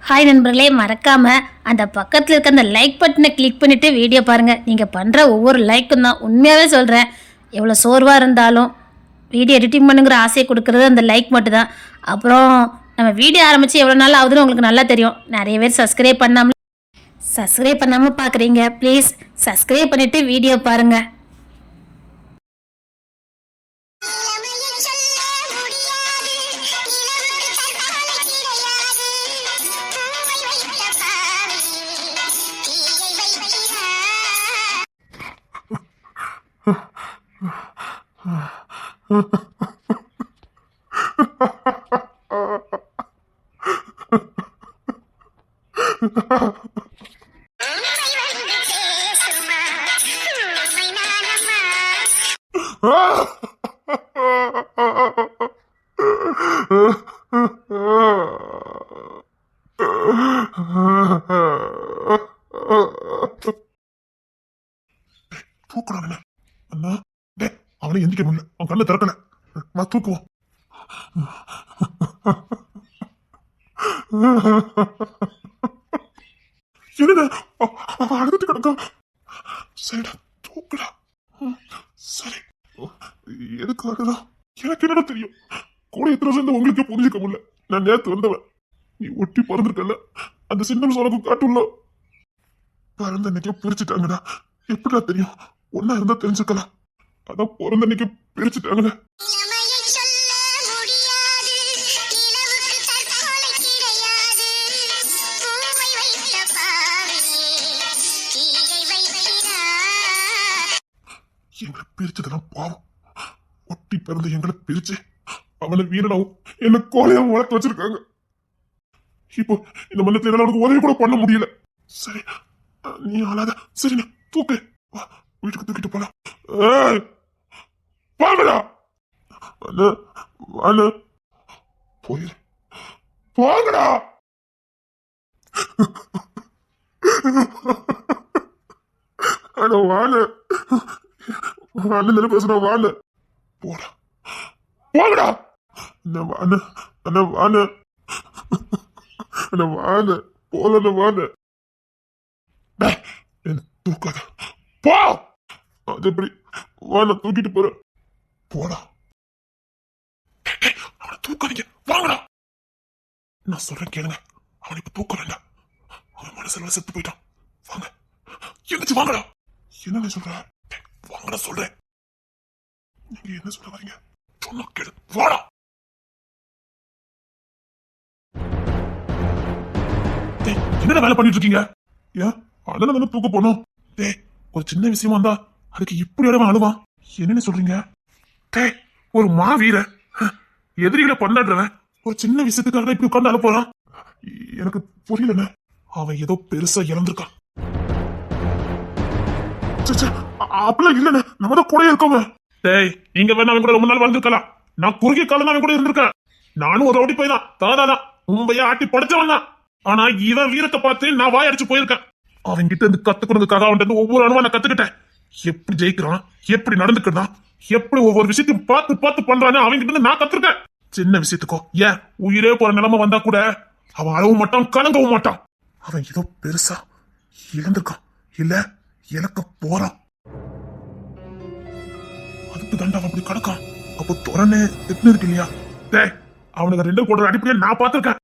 Hi நண்பர்களே, மறக்காம அந்த பக்கத்தில் இருக்க அந்த லைக் பட்டனை கிளிக் பண்ணிட்டு வீடியோ பாருங்க. நீங்க பண்ற ஒவ்வொரு லைக்கும் தான், உண்மையாவே சொல்றேன். எவ்வளோ சோர்வா இருந்தாலும் வீடியோ எடிட்டிங் பண்ணுங்கிற ஆசையை கொடுக்கறது அந்த லைக் மட்டும் தான். அப்புறம் நம்ம வீடியோ ஆரம்பிச்சு எவ்வளோ நாள் ஆகுதுன்னு உங்களுக்கு நல்லா தெரியும். நிறைய பேர் சப்ஸ்கிரைப் பண்ணாமல் பார்க்குறீங்க. ப்ளீஸ் சப்ஸ்கிரைப் பண்ணிட்டு வீடியோ பாருங்க. தூக்குறான் அண்ணா. டே, அவனை எந்திக்க முடியல, அவன் கண்ணை திறக்கல. நான் தூக்குவோம். என்னடா அவன் அழுதுட்டு கிடக்கான். சரிடா, தூக்குடா. சரி, எதுக்காகடா எனக்கு என்னடா தெரியும். கூட எத்தனை வருஷம் உங்களுக்கு புரிஞ்சுக்க முடியல. நான் நேரத்து வந்தவன், நீ ஒட்டி பிறந்திருக்கல. அந்த சின்னம் உனக்கு காட்டுள்ள பிறந்த அன்னைக்கே பிரிச்சுட்டாங்கடா. எப்படிடா தெரியும்? ஒன்னா இருந்தா தெரிஞ்சுக்கலாம். அதான் பிறந்த அன்னைக்கு பிரிச்சுட்டாங்கடா. எங்களை பிரிச்சதெல்லாம் பாவம். ஒட்டி பிறந்த எங்களை பிரிச்சு அவனை வீரனாவும் என்ன கோலையாவும் வளர்த்து வச்சிருக்காங்க. இப்போ இந்த மன்னத்துல என்னால உனக்கு உதவி கூட பண்ண முடியல. சரி, நீ ஆளாத. சரி, நான் தூக்கு. வீட்டுக்கு தூக்கிட்டு போலாம். பாங்கடா. போயிரு, போங்கடா. வாங்க, அண்ணன் பேசுற. வாங்க, போடா, போங்கடா. வாங்க போல. வாங்க, என்ன தூக்காத. போ. அது எப்படி? வாங்க, தூக்கிட்டு போற. போடா. அவனை தூக்காதீங்க. வாங்கடா. நான் சொல்றேன் கேளுங்க. அவனை இப்ப தூக்க வேண்டாம். அவன் மனசுல செத்து போயிட்டான். வாங்க, எந்திரிச்சு வாங்கடா. என்ன சொல்ற? வாங்கடா சொல்றேன். நீங்க என்ன சொல்ல வரீங்க? சொன்னா கேளு. வாடா. என்னடா வேலை பண்ணிட்டு இருக்கீங்க? ஏன் அண்ணன் தானே தூக்க போனோம். டே, ஒரு சின்ன விஷயமா இருந்தா அதுக்கு இப்படி இடமா அழுவான். என்னன்னு சொல்றீங்க? டே, ஒரு மாவீர எதிரிகளை கொண்டாடுறவன் ஒரு சின்ன விஷயத்துக்காக இப்படி உட்கார்ந்து அழ போறான். எனக்கு புரியலண்ணே. அவன் ஏதோ பெருசா இழந்திருக்கான். அப்படிலாம் இல்லண்ணே, நம்ம தான் கூட இருக்கோங்க. டேய், நீங்க வேணா அவன் கூட ரொம்ப நாள் வாழ்ந்துருக்கலாம். நான் குறுகிய காலம் அவன் கூட இருந்திருக்கேன். நானும் ஒரு ஓடி போய் தான் தாதான் மும்பைய ஆட்டி படைச்சவன் தான். ஆனா இவன் வீரத்தை பார்த்து நான் வாயடிச்சு போயிருக்கேன். அவன் கிட்ட இருந்து கத்துக்கிறதுக்காக அவன் ஒவ்வொரு அணுவா நான் கத்துக்கிட்டேன். எப்படி ஜெயிக்கிறான், எப்படி நடந்துக்கிறான், எப்படி ஒவ்வொரு விஷயத்தையும் பார்த்து பார்த்து பண்றான்னு அவங்க கிட்ட இருந்து நான் கத்துருக்கேன். சின்ன விஷயத்துக்கோ ஏன் உயிரே போற நிலைமை வந்தா கூட அவன் அழவும் மாட்டான், கலங்கவும் மாட்டான். அவன் ஏதோ பெருசா இழந்திருக்கான், இல்ல இழக்க போறான். அதுக்கு தாண்டா அப்படி கிடக்கான். அப்போ துறனே திட்டு இருக்கு இல்லையா? டேய், அவனுக்கு ரெண்டு போடுற அடிப்படையை நான் பார்த்திருக்கேன்.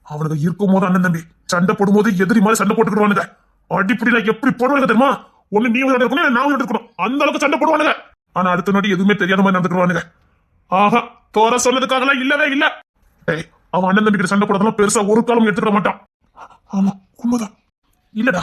அவனுக்கு இருக்கும் போது அண்ணன் தம்பி சண்டை போடும் போது எதிரி மாதிரி சண்டை போட்டுக்கிடுவானுங்க. அடிப்படையில எப்படி போடுவானுங்க தெரியுமா? ஒண்ணு நீ இருக்கணும், நான் இருக்கணும். அந்த அளவுக்கு சண்டை போடுவானுங்க. ஆனா அடுத்த நோடி எதுவுமே தெரியாத மாதிரி நடந்துக்குவானுங்க. ஆஹா, தோற சொன்னதுக்காகலாம் இல்லவே இல்ல. டேய், அவன் அண்ணன் தம்பிக்கிட்ட சண்டை போடுறதெல்லாம் பெருசா ஒரு காலம் எடுத்துக்க மாட்டான். ஆமா, உண்மைதான். இல்லடா,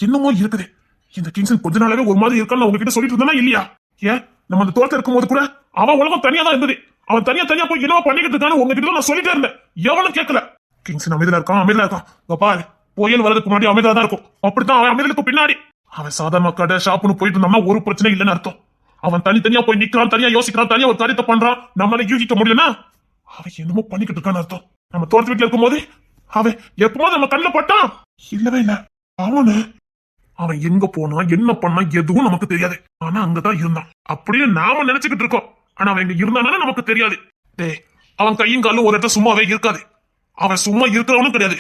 என்னமோ இருக்குது. இந்த கிங்ஸன் கொஞ்ச நாளாவே ஒரு மாதிரி இருக்கான்னு உங்ககிட்ட சொல்லிட்டு இருந்தா இல்லையா? ஏன் நம்ம அந்த தோட்டத்தில் இருக்கும் போது கூட அவன் உலகம் தனியா தான் இருந்தது. அவன் தனியா போய் என்னவோ பண்ணிக்கிட்டு இருக்கான்னு உங்ககிட்ட நான் சொல்லிட்டே இருந்தேன். எவனும் கேட்கல. கிங்ஸன் அமைதியா இருக்கான். பாரு, புயல் வரதுக்கு முன்னாடி அமைதியா தான் இருக்கும். அப்படித்தான் அவன் அமைதிக்கு பின்னாடி. அவன் சாதாரண கடை ஷாப்புன்னு போயிட்டு இருந்தோம்னா ஒரு பிரச்சனை இல்லைன்னு அர்த்தம். அவன் தனியா போய் நிக்கிறான், தனியா யோசிக்கிறான், தனியா ஒரு காரியத்தை பண்றான். நம்மளால யூகிக்க முடியலன்னா அவன் என்னமோ பண்ணிக்கிட்டு இருக்கான்னு அர்த்தம். நம்ம தோட்டத்து வீட்டுல இருக்கும் போது அவன் எப்போது நம்ம கண்ணில் பட்டான் இல்லவே இல்ல. அவன் எங்க போனா என்ன பண்ணா எதுவும் நமக்கு தெரியாது. ஆனா அங்கதான் இருந்தான் அப்படின்னு நாம நினைச்சுக்கிட்டு இருக்கோம். ஆனா அவன் இங்க இருந்தானா நமக்கு தெரியாது. டேய், அவன் கையும் காலும் ஒரு இடத்துல சும்மாவே இருக்காது. அவன் சும்மா இருக்கிறவனும் கிடையாது.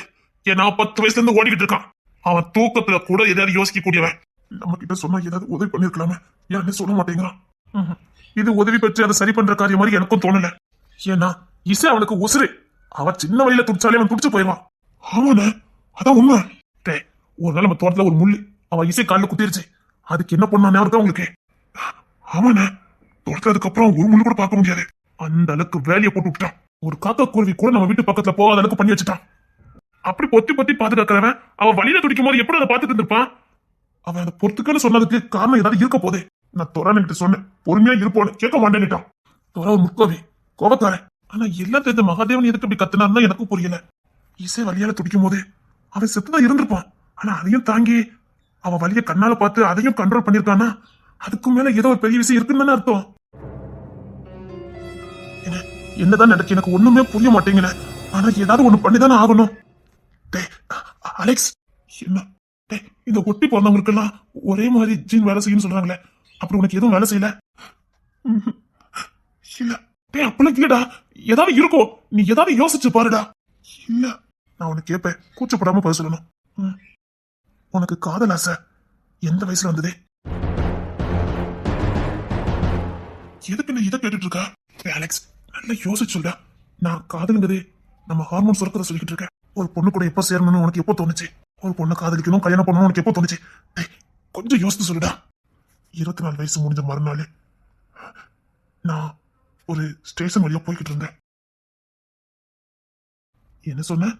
ஏன்னா 10 வயசுல இருந்து ஓடிக்கிட்டு இருக்கான். அவன் தூக்கத்துல கூட ஏதாவது யோசிக்க கூடியவன். நம்ம கிட்ட சொன்னா ஏதாவது உதவி பண்ணிருக்கலாமே, ஏன்னு சொல்ல மாட்டேங்கிறான். இது உதவி பெற்று அதை சரி பண்ற காரியம் மாதிரி எனக்கும் தோணல. ஏன்னா இசை அவனுக்கு உசுறு. அவன் சின்ன வழியில துடிச்சாலே அவன் துடிச்சு போயிடுவான். ஆமாண்ணே, அதான் உண்மை. டேய், ஒரு நாள் நம்ம தோட்டத்துல ஒரு முள்ளு அவன் இசை காலில் குத்திருச்சு. அதுக்கு என்ன பண்ணானே இருக்கா உங்களுக்கு? ஆமாண்ணே, தோட்டத்துல அதுக்கப்புறம் ஒரு முள்ளு கூட பார்க்க முடியாது. அந்த அளவுக்கு வேலையை போட்டு விட்டான். ஒரு காக்கா குருவி கூட நம்ம வீட்டு பக்கத்துல போகாத அளவுக்கு பண்ணி வச்சுட்டான். அப்படி பொத்தி பொத்தி பாதுகாக்கிறவன் அவன் வழியில துடிக்கும் போது எப்படி அதை பார்த்துட்டு இருந்திருப்பான்? அவன் அதை பொறுத்துக்கன்னு சொன்னதுக்கு காரணம் ஏதாவது இருக்க போதே. நான் தொரான்கிட்ட சொன்னேன், பொறுமையா இருப்போன்னு. கேட்க மாட்டேன்னுட்டான். தொரா ஒரு முற்கோவி, கோபக்காரன். ஆனா எல்லாம் தெரிஞ்ச மகாதேவன் எதுக்கு அப்படி கத்துனாருன்னு எனக்கும் புரியல. இசை வழியால துடிக்கும் போது அவன் செத்துதான் இருந்திருப்பான். ஆனா அதையும் தாங்கி அவன் வழிய கண்ணால பார்த்து அதையும் கண்ட்ரோல் பண்ணிருக்கானா, அதுக்கு மேல ஏதோ ஒரு பெரிய விஷயம் இருக்குன்னு அர்த்தம். என்னதான் நடக்கு எனக்கு ஒண்ணுமே புரிய மாட்டேங்கல. ஆனா ஏதாவது ஒண்ணு பண்ணிதானே ஆகணும். டேய் அலெக்ஸ், என்ன டேய், இந்த ஒட்டி பிறந்தவங்களுக்கு எல்லாம் ஒரே மாதிரி ஜீன் வேலை செய்யணும்னு சொல்றாங்களே, அப்படி உனக்கு எதுவும் வேலை செய்யல? இல்ல டேய், அப்படிலாம் இல்லடா. ஏதாவது இருக்கும், நீ ஏதாவது யோசிச்சு பாருடா. இல்ல, நான் உனக்கு கேட்பேன், கூச்சப்படாம பதில் சொல்லணும். உனக்கு காதல் ஆசை எந்த வயசுல வந்ததே? எதுக்கு நீ இதை கேட்டுட்டு இருக்க? அலெக்ஸ், நல்லா யோசிச்சு சொல்டா. நான் காதலுங்கிறதே நம்ம ஹார்மோன் சுரக்கிறத சொல்லிக்கிட்டு இருக்கேன். ஒரு பொண்ணு கூட எப்போ சேரணும்னு உனக்கு எப்போ தோணுச்சு? ஒரு பொண்ணு காதலிக்கணும், கல்யாணம் பண்ணணும் உனக்கு எப்போ தோணுச்சு? கொஞ்சம் யோசித்து சொல்லுடா. 24 வயசு முடிஞ்ச மறுநாள் நான் ஒரு ஸ்டேஷன் வழியா போய்கிட்டு இருந்தேன். என்ன சொன்ன?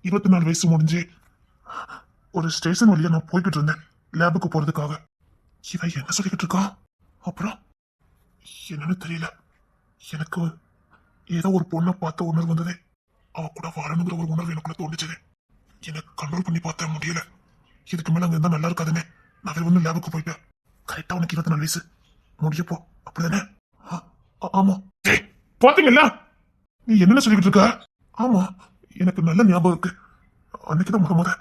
24 வயசு முடிஞ்சு ஒரு ஸ்டேஷன் வழியா நான் போய்கிட்டு இருந்தேன் லேபுக்கு போறதுக்காக. இவன் என்ன சொல்லிக்கிட்டு இருக்கான்? அப்புறம் என்னன்னு தெரியல, எனக்கு ஏதோ ஒரு பொண்ணை பார்த்த உணர்வு வந்தது. அவ கூட வாழணுங்கிற ஒரு உணர்வு எனக்குள்ள தோணுச்சு. எனக்கு கண்ட்ரோல் பண்ணி பார்த்த முடியல. இதுக்கு மேல அங்க இருந்தா நல்லா இருக்காதுன்னு நான் வந்து லேபுக்கு போயிட்டேன். கரெக்டா உனக்கு 24 வயசு முடியப்போ, அப்படிதானே? ஆமா. பாத்தீங்கல்ல, நீ என்ன சொல்லிக்கிட்டு இருக்க? ஆமா, எனக்கு நல்ல ஞாபகம் இருக்கு. அன்னைக்குதான் முத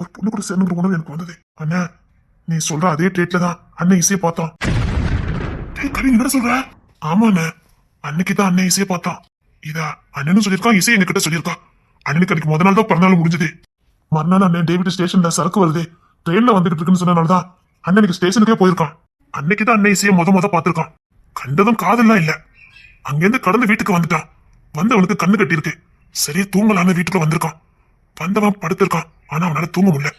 ஒரு பொண்ணு கூட சேர்ந்துங்கிற உணர்வு எனக்கு வந்தது. அண்ணா, நீ சொல்ற அதே டேட்ல தான் அண்ணன் இசையை பார்த்தான். கவி, என்ன சொல்ற? ஆமாண்ணே, அன்னைக்குதான் அண்ணன் இசையை பார்த்தான். இதா அண்ணனும் சொல்லியிருக்கான், இசை எங்க கிட்ட சொல்லியிருக்கான். அண்ணனுக்கு அன்னைக்கு முத நாள் தான் பிறந்தாலும் முடிஞ்சது. மறுநாள் அண்ணன் டேவிட் ஸ்டேஷன்ல சரக்கு வருது, ட்ரெயின்ல வந்துகிட்டு இருக்குன்னு சொன்னனாலதான் அண்ணனுக்கு ஸ்டேஷனுக்கே போயிருக்கான். அன்னைக்குதான் அண்ணன் இசையை முத பார்த்திருக்கான். கண்டதும் காதல்லாம் இல்ல. அங்கிருந்து கடந்து வீட்டுக்கு வந்துட்டான். வந்தவனுக்கு கண்ணு கட்டி இருக்கு. சரியா தூங்கலான்னு வீட்டுக்குள்ள வந்திருக்கான். வந்தவன் படுத்திருக்கான், ஆனா அவனால தூங்க முடியல.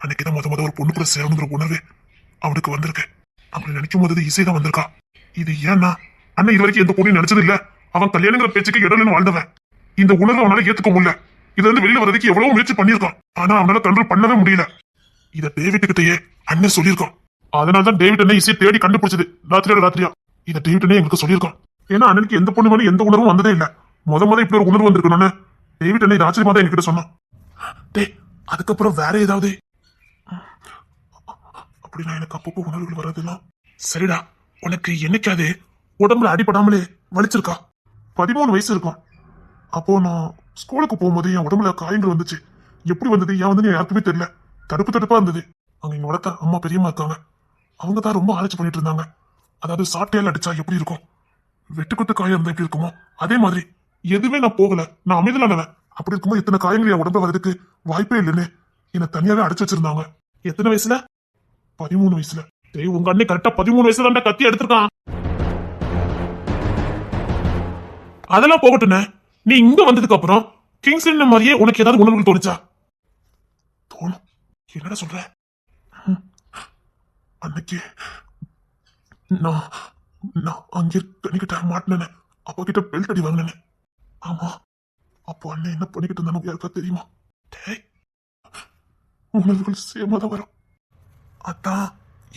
அன்னைக்குதான் முத ஒரு பொண்ணு கூட சேரணுங்கிற உணர்வு அவனுக்கு வந்திருக்கு. அப்படி நினைக்கும் போது இசைதான் வந்திருக்கான். இது ஏன்னா அண்ணன் இது வரைக்கும் எந்த பொண்ணையும் நினைச்சது இல்ல. அவன் கல்யாணங்கிற பேச்சுக்கு இடம்னு வாழ்ந்தவன். இந்த உணர்வை அவனால ஏத்துக்க முடியல. இதுல இருந்து வெளியில வர்றதுக்கு எவ்வளவு முயற்சி பண்ணிருக்கான், ஆனா அவனால கண்ட்ரோல் பண்ணவே முடியல. இத டேவிட் கிட்டயே அண்ணன் சொல்லியிருக்கான். அதனாலதான் டேவிட் அண்ணன் இசையை தேடி கண்டுபிடிச்சது ராத்திரியா. இத டேவிட் அண்ணன் எங்களுக்கு சொல்லியிருக்கான். ஏன்னா அண்ணனுக்கு எந்த பொண்ணு மேலும் எந்த உணர்வும் வந்ததே இல்ல. முத இப்படி ஒரு உணர்வு வந்திருக்கணும்னு டேவிட் அண்ணன் ஆச்சரியமா தான் என்கிட்ட சொன்னான். டே, அதுக்கப்புறம் வேற ஏதாவது? அப்படின்னா எனக்கு அப்பப்போ உணர்வுகள் வர்றதுலாம் சரிடா. உனக்கு என்னைக்காவது உடம்புல அடிபடாமலே வலிச்சிருக்கா? 13 வயசு இருக்கும். அப்போ நான் ஸ்கூலுக்கு போகும்போது என் உடம்புல காயங்கள் வந்துச்சு. எப்படி வந்தது, ஏன் வந்து யாருக்குமே தெரியல. தடுப்பா இருந்தது. அங்க எங்க வளர்த்த அம்மா பெரியம்மா இருக்காங்க. அவங்க தான் ரொம்ப ஆராய்ச்சி பண்ணிட்டு இருந்தாங்க. அதாவது சாட்டையால் அடிச்சா எப்படி இருக்கும், வெட்டுக்குத்து காயம் இருந்தா எப்படி இருக்குமோ அதே மாதிரி. எதுவுமே நான் போகல, நான் அமைதலானவன். அப்படி இருக்கும்போது எத்தனை காயங்கள் என் உடம்புல வர்றதுக்கு வாய்ப்பே இல்லைன்னு என்னை தனியாவே அடைச்சு வச்சிருந்தாங்க. எத்தனை வயசுல? 13 வயசுல. டேய், உங்க அண்ணன் கரெக்டா 13 வயசுல தான் கத்தி எடுத்திருக்கான். அதெல்லாம் போகட்டுனே, நீ இங்க வந்ததுக்கு அப்புறம் கிங்ஸ்ல மாதிரியே உனக்கு ஏதாவது உணர்வுகள் தோணுச்சா? தோணும். என்னடா சொல்ற? அன்னைக்கு நான் அங்கே பண்ணிக்கிட்ட மாட்டினேன். அப்பா கிட்ட பெல்ட் அடி வாங்கினேன். ஆமா, அப்போ அண்ணன் என்ன பண்ணிக்கிட்டு இருந்தானு யாருக்கா தெரியுமா? டேய், உணர்வுகள் சேமா தான் வரும். அதான்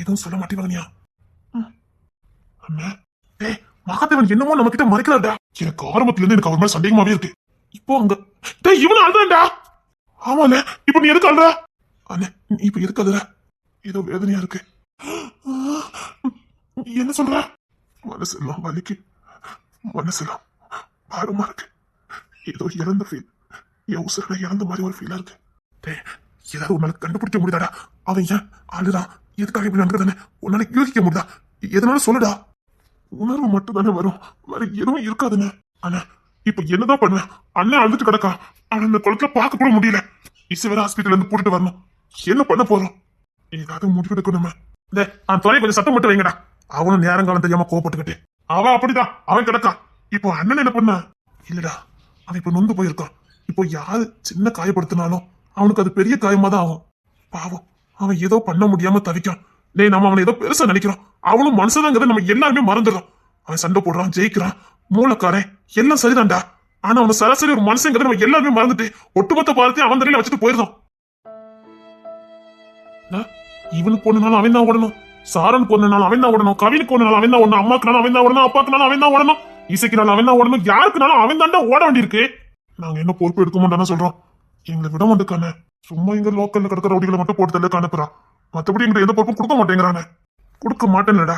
எதுவும் சொல்ல மாட்டேவாங்கயா? அண்ணா, டேய், மகாதேவன் என்னமோ நம்ம கிட்ட மறைக்கலாம்டா. எனக்கு ஆரம்பத்துல இருந்து எனக்கு அவர் மேல சந்தேகமாவே இருக்கு. இப்போ அங்க டேய், இவனு அழுதான்டா. ஆமாண்ண, இப்ப நீ எதுக்கு அழுற? அண்ணே, நீ இப்ப எதுக்கு அழுற? ஏதோ வேதனையா இருக்கு. என்ன சொல்ற? மனசெல்லாம் வலிக்கு, மனசெல்லாம் பாரமா இருக்கு. ஏதோ இறந்த ஃபீல், என் உசுரை இறந்த மாதிரி ஒரு ஃபீலா இருக்கு. டேய், ஏதாவது உன்னால கண்டுபிடிக்க முடியுதாடா? அவன் ஏன் அழுதான், எதுக்காக இப்படி நடக்குதுன்னு உன்னால யோசிக்க முடியுதா? எதனால சொல்லுடா. உணர்வு மட்டும் தானே வரும், வேற எதுவும் இருக்காதுன்னு. ஆனா இப்ப என்னதான் பண்ணுவேன்? அண்ணன் அழுதுட்டு கிடக்கா. அவன் இந்த குளத்துல பார்க்க கூட முடியல. இசை வேற ஹாஸ்பிட்டல் இருந்து கூட்டிட்டு வரணும். என்ன பண்ண போறோம்? ஏதாவது முடிவெடுக்கணும் நம்ம. அந்த துறை கொஞ்சம் சத்தம் மட்டும் வைங்கடா. அவனும் நேரங்காலம் தெரியாம கோவப்பட்டுக்கிட்டு அவன் அப்படிதான் அவன் கிடக்கான். இப்போ அண்ணன் என்ன பண்ண? இல்லடா, அவன் இப்ப நொந்து போயிருக்கான். இப்போ யாரு சின்ன காயப்படுத்தினாலும் அவனுக்கு அது பெரிய காயமா தான் ஆகும். பாவம், அவன் ஏதோ பண்ண முடியாம தவிக்கான். டேய், நம்ம அவனை ஏதோ பெருசா நினைக்கிறோம். அவனும் மனுஷனாங்கிறத நம்ம எல்லாருமே மறந்துடுறோம். அவன் சண்டை போடுறான், ஜெயிக்கிறான், மூலக்காரன், எல்லாம் சரிதான்டா. ஆனா அவன் சராசரி ஒரு மனுஷங்கிறத நம்ம எல்லாருமே மறந்துட்டு ஒட்டுமொத்த பாரத்தையும் அவன் தலையில வச்சுட்டு போயிருந்தோம். இவனுக்கு பொண்ணுனாலும் அவன் தான் ஓடணும், சாரன் பொண்ணுனாலும் அவன் தான் ஓடணும், கவினுக்கு ஒண்ணுனாலும் அவன் தான் ஓடணும், அம்மாக்குனாலும் அவன் தான் ஓடணும், அப்பாக்குனாலும் அவன் தான் ஓடணும், இசைக்குனாலும் அவன் தான் ஓடணும், யாருக்குனாலும் அவன் தாண்டா ஓட வேண்டியிருக்கு. நாங்க என்ன பொறுப்பு எடுக்க மாட்டோம்னு சொல்றோம். எங்களை விட மாட்டேக்கானே. சும்மா இங்க லோக்கல்ல கிடக்கிற ரவுடிகளை மட்டும் போட்டு தள்ள அனுப்புறான். மத்தபடி எங்க எந்த பொறுப்பும் கொடுக்க மாட்டேங்கிறானே. கொடுக்க மாட்டேன்லடா,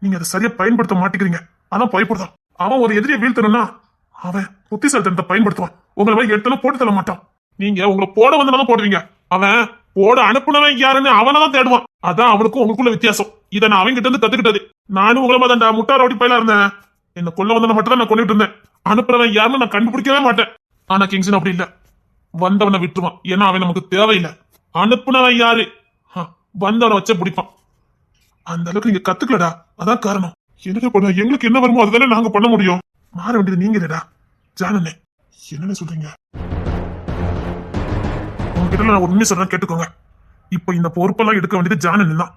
நீங்க அதை சரியா பயன்படுத்த மாட்டேங்கிறீங்க. அதான் பயப்படுதான். அவன் ஒரு எதிரியை வீழ்த்தணும்னா அவன் புத்திசாலித்தனத்தை பயன்படுத்துவான். உங்களை மாதிரி எடுத்தாலும் போட்டு தள்ள மாட்டான். நீங்க உங்களை போட வந்தனாலும் போடுவீங்க. அவன் போட அனுப்புனவன் யாருன்னு அவனதான் தேடுவான். அதான் அவனுக்கும் உங்களுக்குள்ள வித்தியாசம். இதை நான் அவங்க கிட்ட இருந்து கத்துக்கிட்டது. நானும் உங்களை மாதிரி முட்டா ரவுடி பயிலா இருந்தேன். என்ன கொல்ல வந்தவன மட்டும் தான் நான் கொண்டுட்டு இருந்தேன். அனுப்புறவன் யாருன்னு நான் கண்டுபிடிக்கவே மாட்டேன். ஆனா கிங்ஸன் அப்படி இல்ல, வந்தவனை விட்டுருவான். ஏன்னா அவன் நமக்கு தேவையில்லை. அனுப்புனவன் யாரு, வந்தவனை வச்ச பிடிப்பான். அந்த அளவுக்கு நீங்க கத்துக்கலடா, அதான் காரணம். என்ன பண்ண, எங்களுக்கு என்ன வருமோ அதுதானே நாங்க பண்ண முடியும். மாற வேண்டியது நீங்க இல்லடா ஜானனே. என்ன சொல்றீங்க? உங்ககிட்ட நான் உண்மையை சொல்றேன், கேட்டுக்கோங்க. இப்ப இந்த பொறுப்பெல்லாம் எடுக்க வேண்டியது ஜானன் தான்.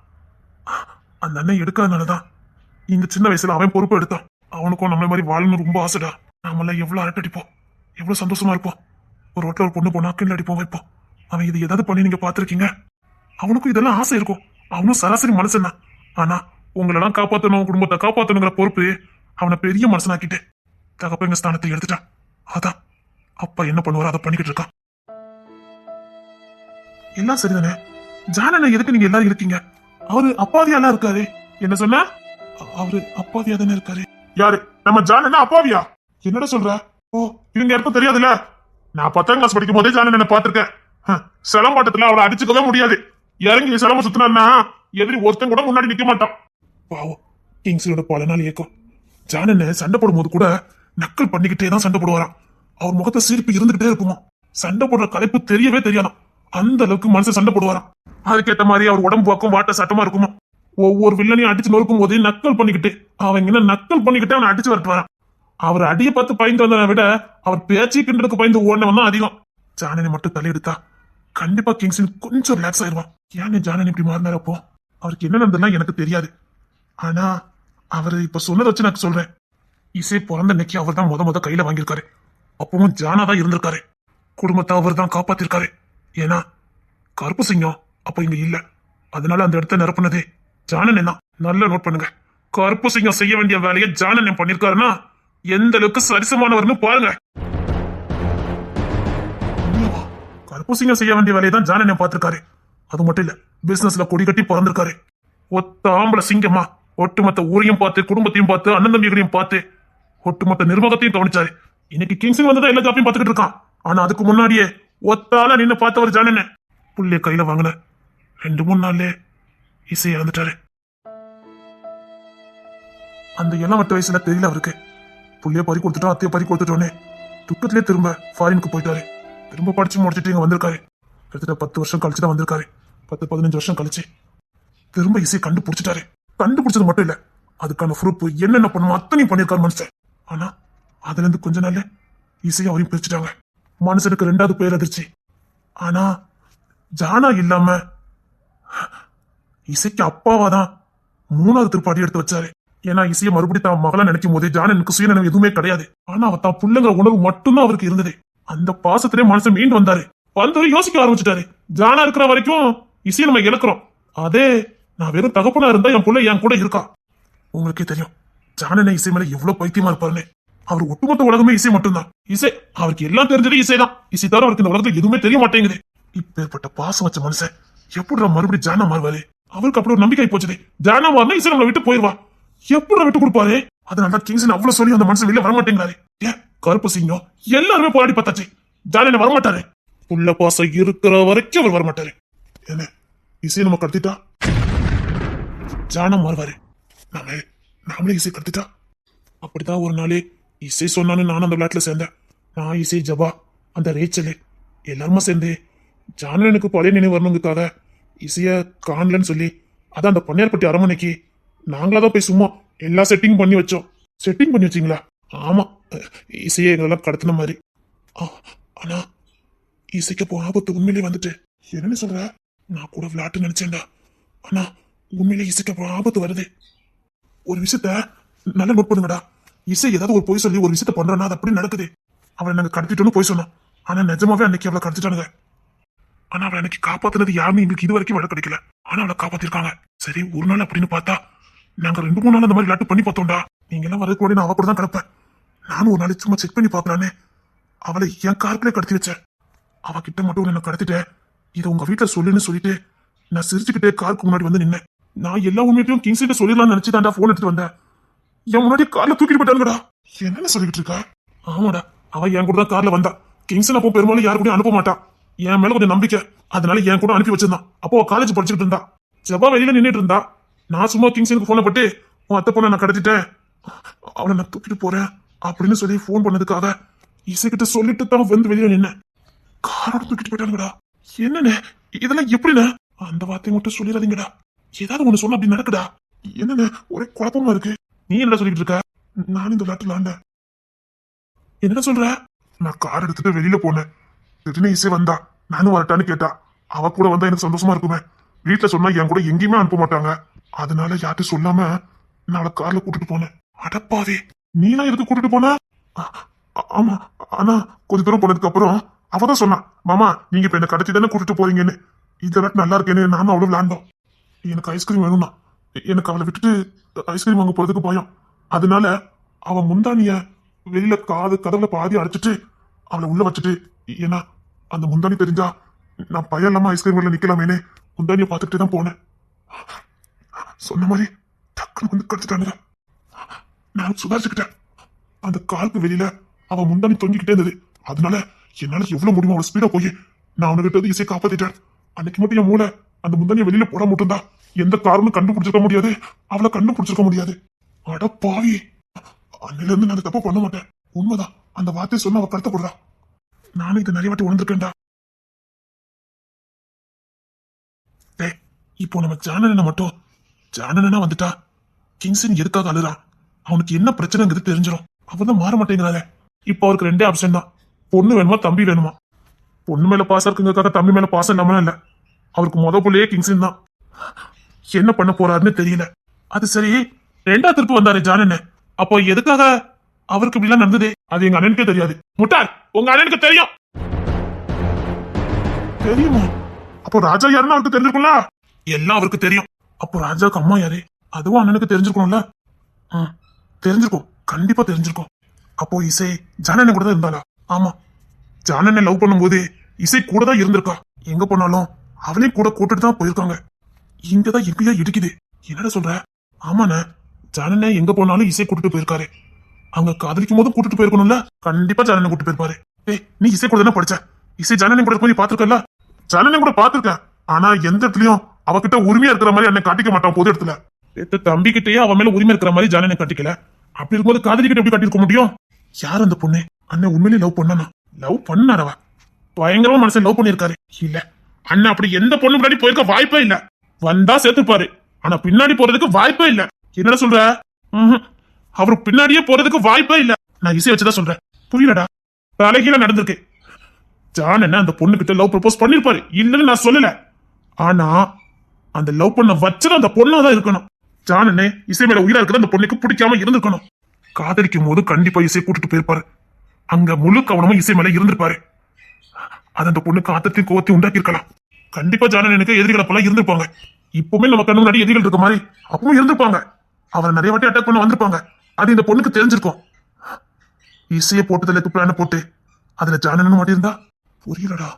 அந்த அண்ணன் எடுக்காதனாலதான் இந்த சின்ன வயசுல அவன் பொறுப்பு எடுத்தான். அவனுக்கும் நம்மள மாதிரி வாழணும் ரொம்ப ஆசைடா. நம்மள எவ்வளவு அரட்டடிப்போம், எவ்வளவு சந்தோஷமா இருப்போம். ஒரு ரோட்ல ஒரு பொண்ணு போனா கிண்ட அடிப்போம், வைப்போம். அவன் இது ஏதாவது பண்ணி நீங்க பாத்துருக்கீங்க? அவனுக்கும் இதெல்லாம் ஆசை இருக்கும். அவனும் சராசரி மனுஷன் தான். ஆனா உங்களெல்லாம் காப்பாத்தணும், குடும்பத்தை காப்பாத்தணுங்கிற பொறுப்பு அவனை பெரிய மனுஷனாக்கிட்டு தகப்பங்க ஸ்தானத்தை எடுத்துட்டான். அதான் அப்பா என்ன பண்ணுவாரோ அதை பண்ணிக்கிட்டு இருக்கான். எல்லாம் சரிதானே? ஜானன எதுக்கு நீங்க எல்லாரும் இருக்கீங்க? அவரு அப்பாவியாலாம் இருக்காரு. என்ன சொன்ன? அவரு அப்பாவியா தானே இருக்காரு. யாரு? நம்ம ஜானன அப்பாவியா? என்னடா சொல்ற? ஓ, இவங்க யாருக்கும் தெரியாதுல்ல. நான் 10ஆம் கிளாஸ் படிக்கும் போதே ஜானன பாத்திருக்கேன். சிலம்பாட்டத்துல அவளை அடிச்சுக்கவே முடியாது. இறங்கி சிலம்ப சுத்தினா எதிரி ஒருத்தன் கூட முன்னாடி நிக்க மாட்டான். பாவம், கிங்ஸோட பல நாள் இயக்கம். ஜானன சண்டை போடும் போது கூட நக்கல் பண்ணிக்கிட்டே தான் சண்டை போடுவாராம். அவர் முகத்தை சிரிப்பு இருந்துகிட்டே இருக்குமா. சண்டை போடுற கலைப்பு தெரியவே தெரியாதாம். அந்த அளவுக்கு மனுஷன் சண்டை போடுவாராம். அதுக்கேற்ற மாதிரி அவர் உடம்பு பக்கம் வாட்ட சட்டமா இருக்குமா. ஒவ்வொரு வில்லனையும் அடிச்சு நொறுக்கும் போதே நக்கல் பண்ணிக்கிட்டு அவங்க நக்கல் பண்ணிக்கிட்டே அவனை அடிச்சு வரட்டுவாராம். அவர் அடியை பார்த்து பயந்து வந்தவனை விட அவர் பேச்சு கிண்டலுக்கு பயந்து ஓடினவன் தான் அதிகம். ஜானனி மட்டும் தலையெடுத்தா கண்டிப்பா கிங்ஸின் கொஞ்சம் ரிலாக்ஸ் ஆயிடுவான். ஏன் ஜானனி இப்படி மாறினார்? அப்போ அவருக்கு என்ன நடந்ததுலாம் எனக்கு தெரியாது. ஆனா அவரு இப்ப சொன்னதை வச்சு நான் சொல்றேன். இசை பிறந்த அன்னைக்கு அவர் தான் முத கையில வாங்கியிருக்காரு. அப்பவும் ஜானா தான் இருந்திருக்காரு. குடும்பத்தை அவர் தான் காப்பாத்திருக்காரு. ஏன்னா கருப்பு சிங்கம் அப்ப இங்க இல்ல. அதனால அந்த இடத்த நிரப்புனதே ஜானன் தான். நல்லா நோட் பண்ணுங்க. கருப்பு சிங்கம் செய்ய வேண்டிய வேலையை ஜானன் பண்ணிருக்காருன்னா எந்த அளவுக்கு சரிசமானவர்னு பாருங்க. கருப்பு சிங்கம் செய்ய வேண்டிய வேலையை தான் ஜானன் பார்த்திருக்காரு. அது மட்டும் இல்ல, பிசினஸ்ல கொடி கட்டி பிறந்திருக்காரு. ஒத்த ஆம்பளை சிங்கமா ஒட்டுமொத்த ஊரையும் பார்த்து, குடும்பத்தையும் பார்த்து, அண்ணன் தம்பிகளையும் பார்த்து, ஒட்டுமொத்த நிர்வாகத்தையும் கவனிச்சாரு. இன்னைக்கு கிங்ஸிங் வந்துதான் எல்லா ஜாப்பையும் பார்த்துக்கிட்டு இருக்கான். ஆனா அதுக்கு முன்னாடியே ஒத்தால நின்னு பார்த்தவர் ஜானன். புள்ளைய கையில வாங்கின 2-3 நாள்ல இசை இறந்துட்டாரு. அந்த 7 வயசுல தெரியல அவருக்கு. புள்ளைய பறி கொடுத்துட்டோம், அத்தைய பறி கொடுத்துட்டோன்னே துக்கத்திலே திரும்ப ஃபாரினுக்கு போயிட்டாரு. திரும்ப படிச்சு முடிச்சுட்டு இங்க வந்திருக்காரு. கிட்டத்தட்ட 10 வருஷம் கழிச்சுதான் வந்திருக்காரு. 10-15 வருஷம் கழிச்சு திரும்ப இசையை கண்டுபிடிச்சிட்டாரு. கண்டுபிடிச்சது மட்டும் இல்ல, அதுக்கான ப்ரூஃப் என்னென்ன பண்ணுமோ அத்தனையும் பண்ணிருக்காரு மனுஷன். ஆனா அதுல இருந்து கொஞ்ச நாள்ல இசையை அவரையும் பிரிச்சுட்டாங்க. மனுஷனுக்கு 2வது பேர் அதிர்ச்சி. ஆனா ஜானா இல்லாம இசைக்கு அப்பாவாதான் 3வது திருப்பாடி எடுத்து வச்சாரு. ஏன்னா இசையை மறுபடியும் தான் மகளா நினைக்கும் போதே ஜானனுக்கு சுயநினைவு எதுவுமே கிடையாது. ஆனா அவ தான் புள்ளைங்கிற உணர்வு மட்டும்தான் அவருக்கு இருந்தது. அந்த பாசத்திலே மனுஷன் மீண்டு வந்தாரு. வந்து யோசிக்க ஆரம்பிச்சுட்டாரு. ஜானா இருக்கிற வரைக்கும் இசையை நம்ம இழக்கிறோம். அதே நான் வெறும் தகப்பனா இருந்தா என் புள்ள என் கூட இருக்கா. உங்களுக்கே தெரியும் ஜானனை இசை மேல எவ்வளவு பைத்தியமா இருப்பாருன்னு. அவர் ஒட்டுமொத்த உலகமே இசை மட்டும்தான். இசை அவருக்கு எல்லாம் தெரிஞ்சது இசைதான். இசை தவிர அவருக்கு இந்த உலகத்துல எதுவுமே தெரிய மாட்டேங்குது. இப்பேற்பட்ட பாசம் வச்ச மனுஷன் எப்படி மறுபடியும் ஜானா மாறுவாரு? அவருக்கு அப்படி ஒரு நம்பிக்கை போச்சுது. ஜானா மாறினா இசை நம்மளை விட்டு போயிருவா. எப்படி விட்டு கொடுப்பாரு? அதனால கிங்ஸன் அவ்வளவு சொல்லி அந்த மனுஷன் வெளில வரமாட்டேங்கிறாரு. ஏன் கருப்பு சிங்கம் எல்லாருமே போராடி பார்த்தாச்சு. ஜானனை வரமாட்டாரு. புள்ள பாசம் இருக்கிற வரைக்கும் அவர் வரமாட்டாரு. என்ன இசையை நம்ம கடத்திட்டா ஜானா மாறுவாரு. நாமளே இசை கடத்திட்டா அப்படிதான் ஒரு நாளே இசை சொன்னான்னு நானும் அந்த விளையாட்டுல சேர்ந்தேன். நான் இசை ஜபா அந்த ரேச்சலு எல்லாருமா சேர்ந்து ஜானனுக்கு பழைய நினைவு வரணுங்கிறதுக்காக இசைய காணலன்னு சொல்லி அதான் அந்த பொன்னியார்பட்டி அரண்மனைக்கு நாங்களா தான் போய் சும்மா எல்லா செட்டிங் பண்ணி வச்சோம். செட்டிங் பண்ணி வச்சிங்களா? ஆமா, இசையை எங்களெல்லாம் கடத்தின மாதிரி. ஆனா இசைக்கு இப்போ ஆபத்து உண்மையிலே வந்துட்டு. என்னன்னு சொல்ற? நான் கூட விளையாட்டு நினைச்சேன்டா. ஆனா உண்மையிலே இசைக்கு இப்போ ஆபத்து வருது. ஒரு விஷயத்த நல்லா நோட் பண்ணுங்கடா. இசை ஏதாவது ஒரு பொய் சொல்லி ஒரு விஷயத்த பண்றானா அது அப்படி நடக்குது. அவளை நாங்க கடத்திட்டோன்னு போய் சொன்னோம். ஆனா நிஜமாவே அன்னைக்கு அவளை கடத்திட்டானுங்க. ஆனா அவளை அன்னைக்கு காப்பாத்துனது யாருன்னு எங்களுக்கு இது வரைக்கும் வழி கிடைக்கல. ஆனா அவளை காப்பாத்திருக்காங்க. சரி, ஒரு நாள் அப்படின்னு பார்த்தா நாங்க 2-3 நாள் அந்த மாதிரி விளையாட்டு பண்ணி பார்த்தோம்டா. நீங்க எல்லாம் வரதுக்கு முன்னாடி நான் அவ கூட தான் கிடப்பேன். நானும் ஒரு நாள் சும்மா செக் பண்ணி பாக்கலான்னு அவளை என் காருக்குள்ளே கடத்தி வச்சேன். அவகிட்ட மட்டும் என்ன கடத்திட்டேன். இதை உங்க வீட்டுல சொல்லுன்னு சொல்லிட்டு நான் சிரிச்சுக்கிட்டே காருக்கு முன்னாடி வந்து நின்னேன். நான் எல்லா உண்மையையும் கிங்ஸ்கிட்ட சொல்லிடலாம்னு நினைச்சுதான்டா போன் எடுத்து வந்தேன். என் முன்னாடி கார்ல தூக்கிட்டு போயிட்டானுங்கடா. என்னன்னு சொல்லிட்டு இருக்கா? ஆமாடா, அவ என் கூட தான் கார்ல வந்தா. கிங்ஸ் அப்போ பெரும்பாலும் யாரு கூட அனுப்ப மாட்டான். என் மேல கொஞ்சம் நம்பிக்கை, அதனால என் கூட அனுப்பி வச்சிருந்தான். அப்போ காலேஜ் படிச்சுட்டு இருந்தா. ஜபா வெளியில நின்றுட்டு இருந்தா. நான் சும்மா கிங்ஸனுக்கு போன பட்டு உன் அத்தை பொண்ணை நான் கடத்திட்டேன், அவளை நான் தூக்கிட்டு போறேன் அப்படின்னு சொல்லி போன் பண்ணதுக்காக இசைக்கிட்ட சொல்லிட்டு தான் வந்து வெளியில நின்னேன். காரோட தூக்கிட்டு போயிட்டானுங்கடா. என்னன்னு இதெல்லாம் எப்படின்னு அந்த வார்த்தையை மட்டும் சொல்லிடாதீங்கடா. ஏதாவது ஒண்ணு சொன்ன அப்படி நடக்குடா. என்னன்னு ஒரே குழப்பமா இருக்கு. நீ என்ன சொல்லிட்டு இருக்க? நான் இந்த விளையாட்டுல ஆண்டேன். என்ன சொல்ற? நான் கார் எடுத்துட்டு வெளியில போனேன். திடீர்னு இசை வந்தா. நானும் வரட்டான்னு கேட்டா. அவ கூட வந்தா எனக்கு சந்தோஷமா இருக்குமே. வீட்டுல சொன்னா என் கூட எங்கேயுமே அனுப்ப மாட்டாங்க. அதனால யார்ட்டும் சொல்லாம நான் அவளை கார்ல கூட்டிட்டு போனேன். அடப்பாவே, நீலாம் எதுக்கு கூட்டிட்டு போன? ஆமா, ஆனா கொஞ்ச தூரம் போனதுக்கு அப்புறம் அவதான் சொன்னா, மாமா நீங்க இப்ப என்ன கடத்தி தானே கூட்டிட்டு போறீங்கன்னு. இதெல்லாம் நல்லா இருக்கேன்னு நானும் அவ்வளவு விளையாண்டோம். எனக்கு ஐஸ்கிரீம் வேணும்னா எனக்கு அவளை விட்டுட்டு ஐஸ்கிரீம் வாங்க போறதுக்கு பயம். அதனால அவ முந்தானிய வெளியில கதவுல பாதி அடைச்சிட்டு அவளை உள்ள வச்சுட்டு, ஏன்னா அந்த முந்தானி தெரிஞ்சா நான் பயம் இல்லாம ஐஸ்கிரீம் வெளில நிக்கலாமேனே முந்தானிய பாத்துக்கிட்டே தான் போனேன். சொன்ன மாதிரி டக்குன்னு வந்து கடத்திட்டானுங்க. நான் சுதாரிச்சுக்கிட்டேன். அந்த காலுக்கு வெளியில அவ முந்தானி தொங்கிக்கிட்டே இருந்தது. அதனால என்னால எவ்வளவு முடியுமோ அவளை ஸ்பீடா போய் நான் அவனுக்கிட்ட இசையை காப்பாத்திட்டேன். அன்னைக்கு மட்டும் என் மூளை அந்த முந்தானிய வெளியில போட மட்டும்தா எந்த காரணமும் கண்டுபிடிச்சிருக்க முடியாது, அவளை கண்டுபிடிச்சிருக்க முடியாது. அட பாவி, அன்னையில இருந்து நான் தப்பு பண்ண மாட்டேன். உண்மைதான், அந்த வார்த்தையை சொன்ன அவ கருத்தப்படுறா. நானும் இதை நிறைய வாட்டி உணர்ந்திருக்கேன்டா. இப்போ நம்ம ஜானனா மட்டும் ஜானனா வந்துட்டா கிங்ஸன் எதுக்காக அழுறான், அவனுக்கு என்ன பிரச்சனைங்கிறது தெரிஞ்சிடும். அவன் தான் மாற மாட்டேங்கிறாங்க. இப்போ அவருக்கு 2 ஆப்ஷன் தான். பொண்ணு வேணுமா தம்பி வேணுமா? பொண்ணு மேல பாசம் இருக்குங்கிறதுக்காக தம்பி மேல பாசம் நம்மளும் இல்ல. அவருக்கு பிள்ளையே கிங்ஸன் தான். என்ன பண்ண போறாருன்னு தெரியல. அது சரி, 2ஆவது திருப்பு வந்தாரு ஜானன். அப்போ எதுக்காக அவருக்கு இப்படிலாம் நடந்தது அது எங்க அண்ணனுக்கே தெரியாது. முட்டாள், உங்க அண்ணனுக்கு தெரியும். தெரியுமா? அப்போ ராஜா யாருன்னு அவருக்கு தெரிஞ்சிருக்கும்ல. எல்லாம் அவருக்கு தெரியும். அப்போ ராஜாவுக்கு அம்மா யாரு அதுவும் அண்ணனுக்கு தெரிஞ்சிருக்கணும்ல. தெரிஞ்சிருக்கும், கண்டிப்பா தெரிஞ்சிருக்கும். அப்போ இசை ஜானனை கூட தான் இருந்தாளா? ஆமா, ஜானனை லவ் பண்ணும்போது இசை கூட தான் இருந்திருக்கா. எங்க போனாலும் அவளையும் கூட கூட்டிட்டு தான் போயிருக்காங்க. இங்கதான் எங்கேயா இடிக்குது. என்னடா சொல்ற? ஆமாண்ண, ஜானனை எங்க போனாலும் இசை கூட்டிட்டு போயிருக்காரு. அவங்க காதலிக்கும் போதும் கூட்டிட்டு போயிருக்கணும்ல. கண்டிப்பா ஜானனை கூட்டிட்டு போயிருப்பாரு. நீ இசை கூட தானே படிச்ச. இசை ஜானனை கூட போய் பாத்துருக்கல. ஜானனை கூட பாத்துருக்கேன். ஆனா எந்த இடத்துலயும் அவகிட்ட உரிமையா இருக்கிற மாதிரி என்னை காட்டிக்க மாட்டான். பொது இடத்துல தம்பி கிட்டயே அவன் மேல உரிமை இருக்கிற மாதிரி ஜானனை கட்டிக்கல. அப்படி இருக்கும்போது காதலிக்கிட்ட எப்படி கட்டிருக்க முடியும்? யார் அந்த பொண்ணு? அண்ணன் உண்மையிலே லவ் பண்ணனா? லவ் பண்ணாரவா? பயங்கரமா மனசை லவ் பண்ணிருக்காரு. இல்ல, அண்ணன் அப்படி எந்த பொண்ணு முன்னாடி போயிருக்க வாய்ப்பே இல்ல. வந்தா சேர்த்துப்பாரு, ஆனா பின்னாடி போறதுக்கு வாய்ப்பே இல்ல. என்னடா சொல்ற? அவரு பின்னாடியே போறதுக்கு வாய்ப்பே இல்ல. நான் இசை வச்சுதான் சொல்றேன். புரியலடா, தலைகீழ நடந்திருக்கு. ஜான் என்ன அந்த பொண்ணு கிட்ட லவ் ப்ரப்போஸ் பண்ணிருப்பாரு, இல்லன்னு நான் சொல்லல. ஆனா அந்த லவ் பண்ண வச்சது அந்த பொண்ணாதான் இருக்கணும். ஜான் என்ன இசை மேல உயிரா இருக்கிற அந்த பொண்ணுக்கு பிடிக்காம இருந்திருக்கணும். காதலிக்கும் போது கண்டிப்பா இசை கூட்டிட்டு போயிருப்பாரு. அங்க முழு கவனமும் இசை மேல இருந்திருப்பாரு. அது அந்த பொண்ணுக்கு ஆத்தத்தையும் கோவத்தையும் உண்டாக்கி இருக்கலாம். கண்டிப்பா ஜானன் எனக்கு எதிரிகளை போல இருந்திருப்பாங்க. இப்பவுமே நம்ம கண்ணு முன்னாடி எதிரிகள் இருக்க மாதிரி அப்பவும் இருந்திருப்பாங்க. அவரை நிறைய வாட்டி அட்டாக் பண்ண வந்திருப்பாங்க. அது இந்த பொண்ணுக்கு தெரிஞ்சிருக்கும். இசையை போட்டதுல பிளான போட்டு அதுல ஜானன் மாட்டி இருந்தா புரியலடா.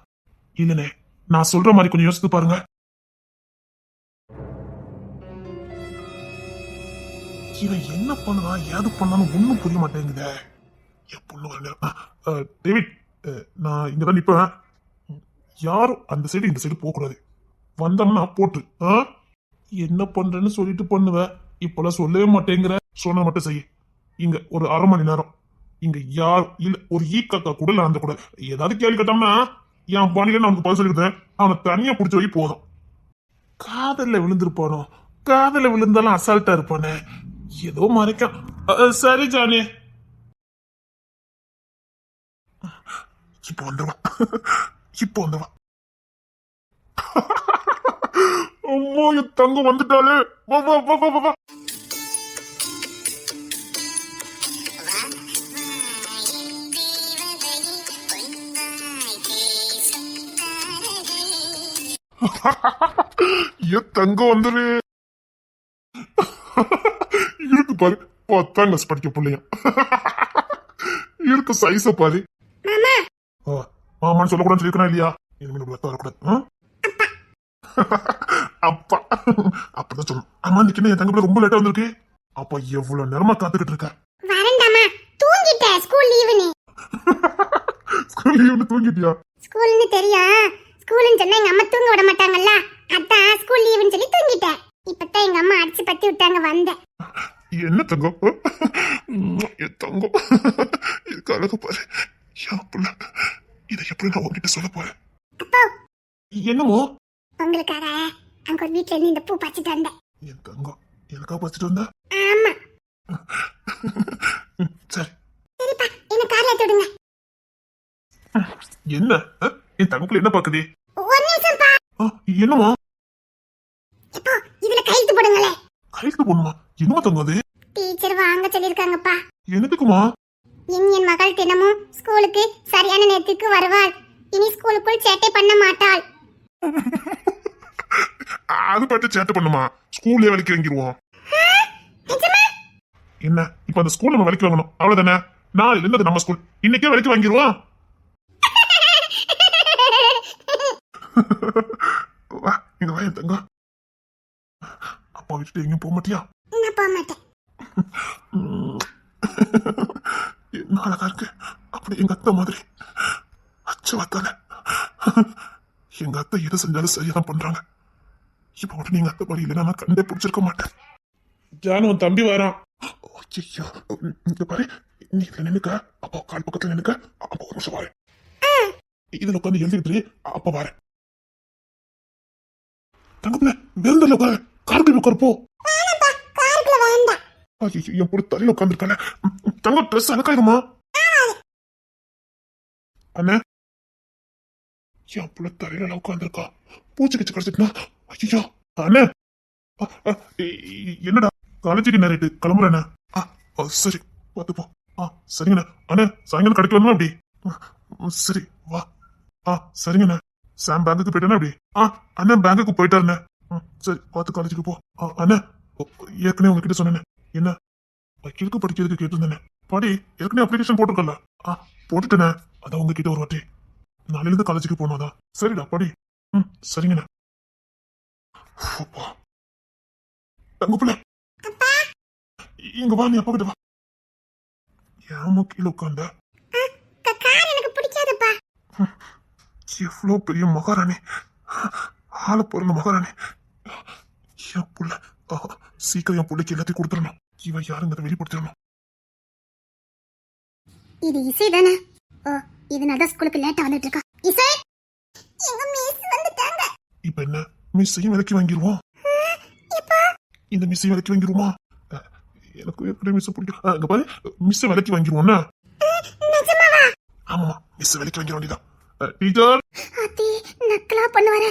இல்லனே, நான் சொல்ற மாதிரி கொஞ்சம் யோசித்து பாருங்க. இவன் என்ன பண்ணுவா ஏது பண்ணாலும் ஒன்னும் புரிய மாட்டேங்குதே. என் பொண்ணு வரல. டேவிட், நான் இங்கதான் நிப்பேன். யாரும் அந்த சைடு இந்த சைடு போக கூடாது. வந்தோம்னா போட்டு என்ன பண்றேன்னு சொல்லிட்டு பண்ணுவேன். இப்பெல்லாம் சொல்லவே மாட்டேங்கிற. சொன்ன மட்டும் செய்ய. இங்க ஒரு 1/2 மணி நேரம் இங்க யார் இல்ல ஒரு ஈக்காக்கா கூட நடந்த கூட ஏதாவது கேள்வி கேட்டோம்னா என் பாணியில நான் உனக்கு பதில் சொல்லிருந்தேன். அவனை தனியா புடிச்ச வை போதும். காதல்ல விழுந்திருப்பானோ, காதல விழுந்தாலும் அசால்ட்டா இருப்பானே, ஏதோ மறைக்கான். சரி ஜானி, இப்போ வந்துருவான். இப்போ வந்துருவான். அம்மா என் தங்கம் வந்துட்டாலே. வா வா வா வா வா. என் தங்கம் வந்துரு. இருக்கு பாரு 10ஆம் கிளாஸ் படிக்க பிள்ளையா இருக்கு சைஸ பாரு. மாமான்னு சொல்லக்கூடாது சொல்லிருக்கா இல்லையா? இனிமேல் வரக்கூடாது. அப்பா அப்பதான் சொல்லணும். ஆமா இன்னைக்கு என் தங்க ரொம்ப லேட்டா வந்திருக்கு. அப்பா எவ்வளவு நேரமா காத்துக்கிட்டு இருக்க? வரண்டாமா தூங்கிட்டேன். ஸ்கூல் லீவுன்னு. ஸ்கூல் லீவுன்னு தூங்கிட்டியா? ஸ்கூல்னு தெரியும். ஸ்கூல்னு சொன்னா எங்க அம்மா தூங்க விட மாட்டாங்கல்ல, அதான் ஸ்கூல் லீவுன்னு சொல்லி தூங்கிட்டேன். இப்பதான் எங்க அம்மா அடிச்சு பத்தி விட்டாங்க வந்தேன். என்ன தங்கம்? என் தங்கம் இதுக்கு அழகு பாரு. என் புள்ள இதை எப்படி நான் உங்ககிட்ட சொல்ல போறேன்? அப்போ என்னமோ உங்களுக்காக அங்க ஒரு வீட்டுல இருந்து இந்த பூ பறிச்சுட்டு வந்தேன். என் தங்கம் எனக்கா பறிச்சுட்டு வந்தா? ஆமா. சரி சரிப்பா என்ன கார்ல ஏத்தி விடுங்க. என்ன என் தங்கப்புல என்ன பாக்குது? ஒரு நிமிஷம்ப்பா. என்னமா? இப்போ இதுல கையெழுத்து போடுங்களே. கைக்கு போடணுமா? என்னமா தங்கம் அது? டீச்சர் வாங்க சொல்லிருக்காங்கப்பா. என்னதுக்குமா? என் மகள் தினமும் ஸ்கூலுக்கு சரியான நேரத்துக்கு வருவாள். இனி ஸ்கூலுக்குள் சேட்டை பண்ண மாட்டாள். அது பாட்டு சேட்டை பண்ணுமா? ஸ்கூல்லே வேலைக்கு வாங்கிடுவோம். என்ன இப்ப அந்த ஸ்கூல் நம்ம வேலைக்கு வாங்கணும் அவ்வளவுதானே? நாளைல இருந்து அது நம்ம ஸ்கூல். இன்னைக்கே வேலைக்கு வாங்கிடுவோம். வா இங்க வா என் தங்கம். அப்பா விட்டுட்டு எங்கேயும் போக மாட்டியா? நான் போக மாட்டேன். என்ன அழகா இருக்கு. அப்படி எங்க அத்தை மாதிரி அச்சு வாத்தால. எங்க அத்தை எதை செஞ்சாலும் சரியாதான் பண்றாங்க. இப்ப மட்டும் நீங்க அத்தை மாதிரி இல்லைன்னா நான் கண்டே பிடிச்சிருக்க மாட்டேன். ஜானு உன் தம்பி வரான். ஐயோ இங்க பாரு, நீ இதுல நின்னுக்க, அப்பா கால் பக்கத்துல நின்னுக்க. அப்பா ஒரு நிமிஷம் வரேன். இதுல உட்காந்து எழுதிட்டு அப்ப வரேன். தங்கப்புல வேறந்தல உட்கார, காருக்கு உட்கார போ. என் பொண்ணு தலையில உட்காந்துருக்கால. தங்க ட்ரெஸ் அழகாயிருமா? அண்ணா என் புள்ள தலையில உட்காந்துருக்கா. பூச்சி கச்சு கிடைச்சிட்டுனா ஐயோ அண்ணா. என்னடா காலேஜுக்கு நேரிட்டு கிளம்புறேண்ணா. சரி பார்த்துப்போம். சரிங்கண்ணா. அண்ணா சாயங்காலம் கடைக்கு வரணும் அப்படி? சரி வா. சரிங்கண்ணா. சாம் பேங்குக்கு போயிட்டானே அப்படி? அண்ணா பேங்குக்கு போயிட்டாருண்ணே. சரி பார்த்து காலேஜுக்கு போ. அண்ணா ஏற்கனவே உங்ககிட்ட சொன்னேன். என்ன வக்கீலுக்கு படிக்கிறதுக்கு கேட்டிருந்தேனே படி. ஏற்கனவே அப்ளிகேஷன் போட்டிருக்கல? போட்டுட்டேனே. அதான் உங்ககிட்ட ஒரு வாட்டி நாளையில இருந்து காலேஜுக்கு போனோம். சரிடா படி. சரிங்கண்ணா. தங்கப்புல இங்க வா, நீ அப்பா கிட்ட வா. ஏன் கீழே உட்காந்த? எனக்கு பிடிக்காதுப்பா. எவ்வளவு பெரிய மகாராணி, ஆள பிறந்த மகாராணி என் புள்ள. சீக்கிரம் என் பிள்ளைக்கு எல்லாத்தையும் கொடுத்துடணும். இவன் யாருங்கிறத வெளிப்படுத்திடணும். இது இசை தானே? ஓ இதனால ஸ்கூலுக்கு லேட்டா வந்துட்டு இருக்கா. இசை எங்க மிஸ் வந்துட்டாங்க. இப்ப என்ன மிஸ்ஸையும் விலைக்கு வாங்கிடுவோம். இந்த மிஸ்ஸையும் விலைக்கு வாங்கிடுவோமா? எனக்கு எப்படி மிஸ் பிடிக்கும். அங்க பாரு மிஸ் விலைக்கு வாங்கிடுவோம்னா? ஆமாமா மிஸ் விலைக்கு வாங்கிட வேண்டியதான். டீச்சர் அத்தி நக்கலா பண்ணுவாரே.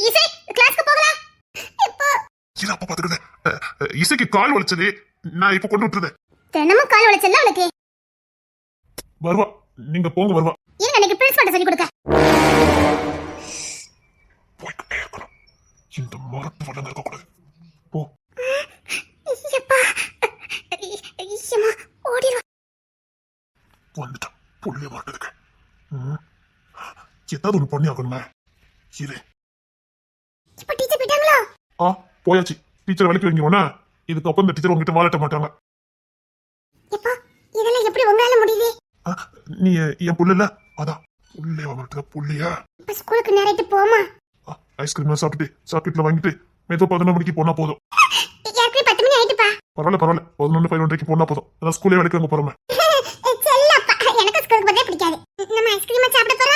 இசை கிளாஸ்க்கு போகலாம். இப்போ இல்ல அப்பா பாத்துக்கிறேன். இசைக்கு கால் வலிச்சது, நான் இப்ப கொண்டு விட்டுறேன். தினமும் கால் வலிச்சல அவளுக்கு. வருவா, நீங்க போங்க வருவா. இருங்க எனக்கு பிரின்சிபல் சொல்லி கொடுக்க. போய்கிட்டே இருக்கணும். இந்த மரத்து வளங்க இருக்க கூடாது. போ. ஐயப்பா ஐயம்மா ஓடிரா. வந்துட்டான் புள்ளிய மாட்டதுக்கு. ஏதாவது ஒண்ணு பண்ணி ஆகணுமே. இரு. இப்ப டீச்சர் போயிட்டாங்களா? போயாச்சு. டீச்சர் வேலைக்கு வாங்கிடுவோனா? இதுக்கப்புறம் இந்த டீச்சர் உங்ககிட்ட வாழட்ட மாட்டாங்க. இப்போ இதெல்லாம் எப்படி உங்களால முடியுது? நீ என் புள்ள இல்ல, அதான் புள்ளைய வாங்கிட்டு புள்ளையா. இப்ப ஸ்கூலுக்கு நேரத்து போமா? ஐஸ்கிரீம் சாப்பிட்டுட்டு சாக்லேட்ல வாங்கிட்டு மெதுவா 11 மணிக்கு போனா போதும். ஏற்கனவே 10 மணி ஆயிட்டுப்பா. பரவாயில்ல 11 11:05 போனா போதும். அதான் ஸ்கூலே வேலைக்கு வாங்க போறோமே. ஐஸ்கிரீமா சாப்பிட போறா?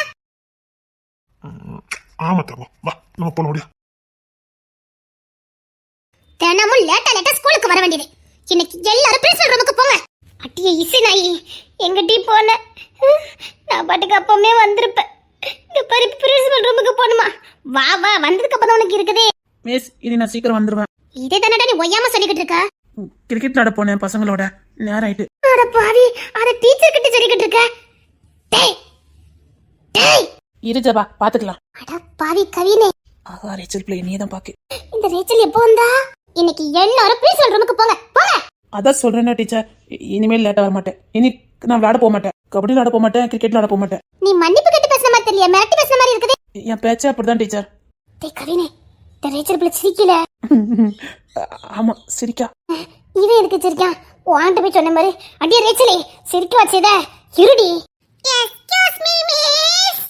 ஆமா தங்கம், வா நம்ம போல முடியும். தினமும் லேட்டா ஸ்கூலுக்கு வர வேண்டியது. இன்னைக்கு எல்லாரும் பிரின்சிபல் ரூமுக்கு போங்க. அட்டியே இசை நாயி, எங்கிட்டே போன நான் பாட்டுக்கு அப்பமே வந்திருப்பேன். இந்த பாரு பிரின்சிபல் ரூமுக்கு போணுமா? வா வா, வந்ததுக்கு அப்புறம் உனக்கு இருக்குதே. மிஸ் இனி நான் சீக்கிரம் வந்துருவேன். இதே தானடா நீ ஒய்யாம சொல்லிக்கிட்டு இருக்க. கிரிக்கெட் விளையாட போனேன் பசங்களோட, நேரம் ஆயிட்டு. அட பாவி, அத டீச்சர் கிட்ட சொல்லிக்கிட்டு இருக்க. டேய் டேய், இரு ஜபா, பாத்துக்கலாம். அட பாவி கவினே. ஆஹா, ரேச்சல் பிள்ளை நீ தான் பாக்கு. இந்த ரேச்சல் எப்போ வந்தா? இன்னைக்கு எல்லாரும் பிரின்சிபல் ரூமுக்கு போங்க போங்க. அதான் சொல்றேன்னா டீச்சர், இனிமேல் லேட்டா வர மாட்டேன். இனி நான் விளையாட போக மாட்டேன், கபடி விளையாட போக மாட்டேன், கிரிக்கெட் விளையாட போக மாட்டேன். நீ மன்னிப்பு கேட்டு பேசுற மாதிரி தெரியல, மிரட்டி பேசுற மாதிரி இருக்குது. என் பேச்சே அப்படிதான் டீச்சர். டேய் கவினே, இந்த ரேச்சல் பிள்ளை சிரிக்கல. ஆமா சிரிக்கா. இவன் எதுக்கு சிரிக்கான்? வாண்ட போய் சொன்ன மாதிரி அடியே ரேச்சலே சிரிக்க வச்சத இருடி. Excuse me miss.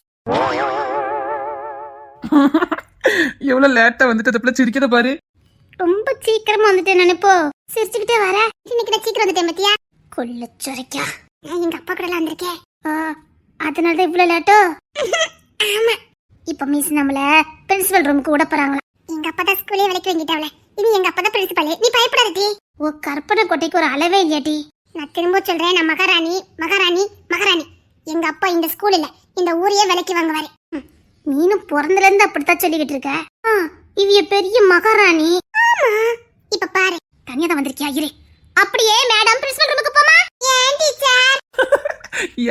எவ்வளவு லேட்டா வந்துட்டு அந்த பிள்ளை சிரிக்கிறத பாரு. ரொம்ப சீக்கிரமா வந்துட்டேன் நினைப்போ. சிரிச்சுக்கிட்டே வர. இன்னைக்கு நான் சீக்கிரம் வந்துட்டேன் பத்தியா? கொள்ளச்சொரைக்கா, நான் எங்க அப்பா கூட வந்திருக்கேன். அதனால தான் இவ்வளவு லேட்டோ? ஆமா. இப்ப மிஸ் நம்மள பிரின்சிபல் ரூமுக்கு விட போறாங்களா? எங்க அப்பா தான் ஸ்கூலே விலைக்கு வாங்கிட்டாவல. இனி எங்க அப்பா தான் பிரின்சிபல். நீ பயப்படாதடி. ஓ கற்பனை கோட்டைக்கு ஒரு அளவே இல்லையாடி. நான் திரும்ப சொல்றேன், நான் மகாராணி மகாராணி மகாராணி. எங்க அப்பா இந்த ஸ்கூல் இல்ல, இந்த ஊரையே விலைக்கு வாங்குவாரு. நீனும் பிறந்தல இருந்து அப்படித்தான் சொல்லிக்கிட்டு இருக்க. இவிய பெரிய மகாராணி. ஆமா. இப்ப பாரு, தனியா தான் வந்திருக்கியா? இரு. அப்படியே மேடம் பிரின்சிபல் ரூமுக்கு போமா. ஏன் டீச்சர்?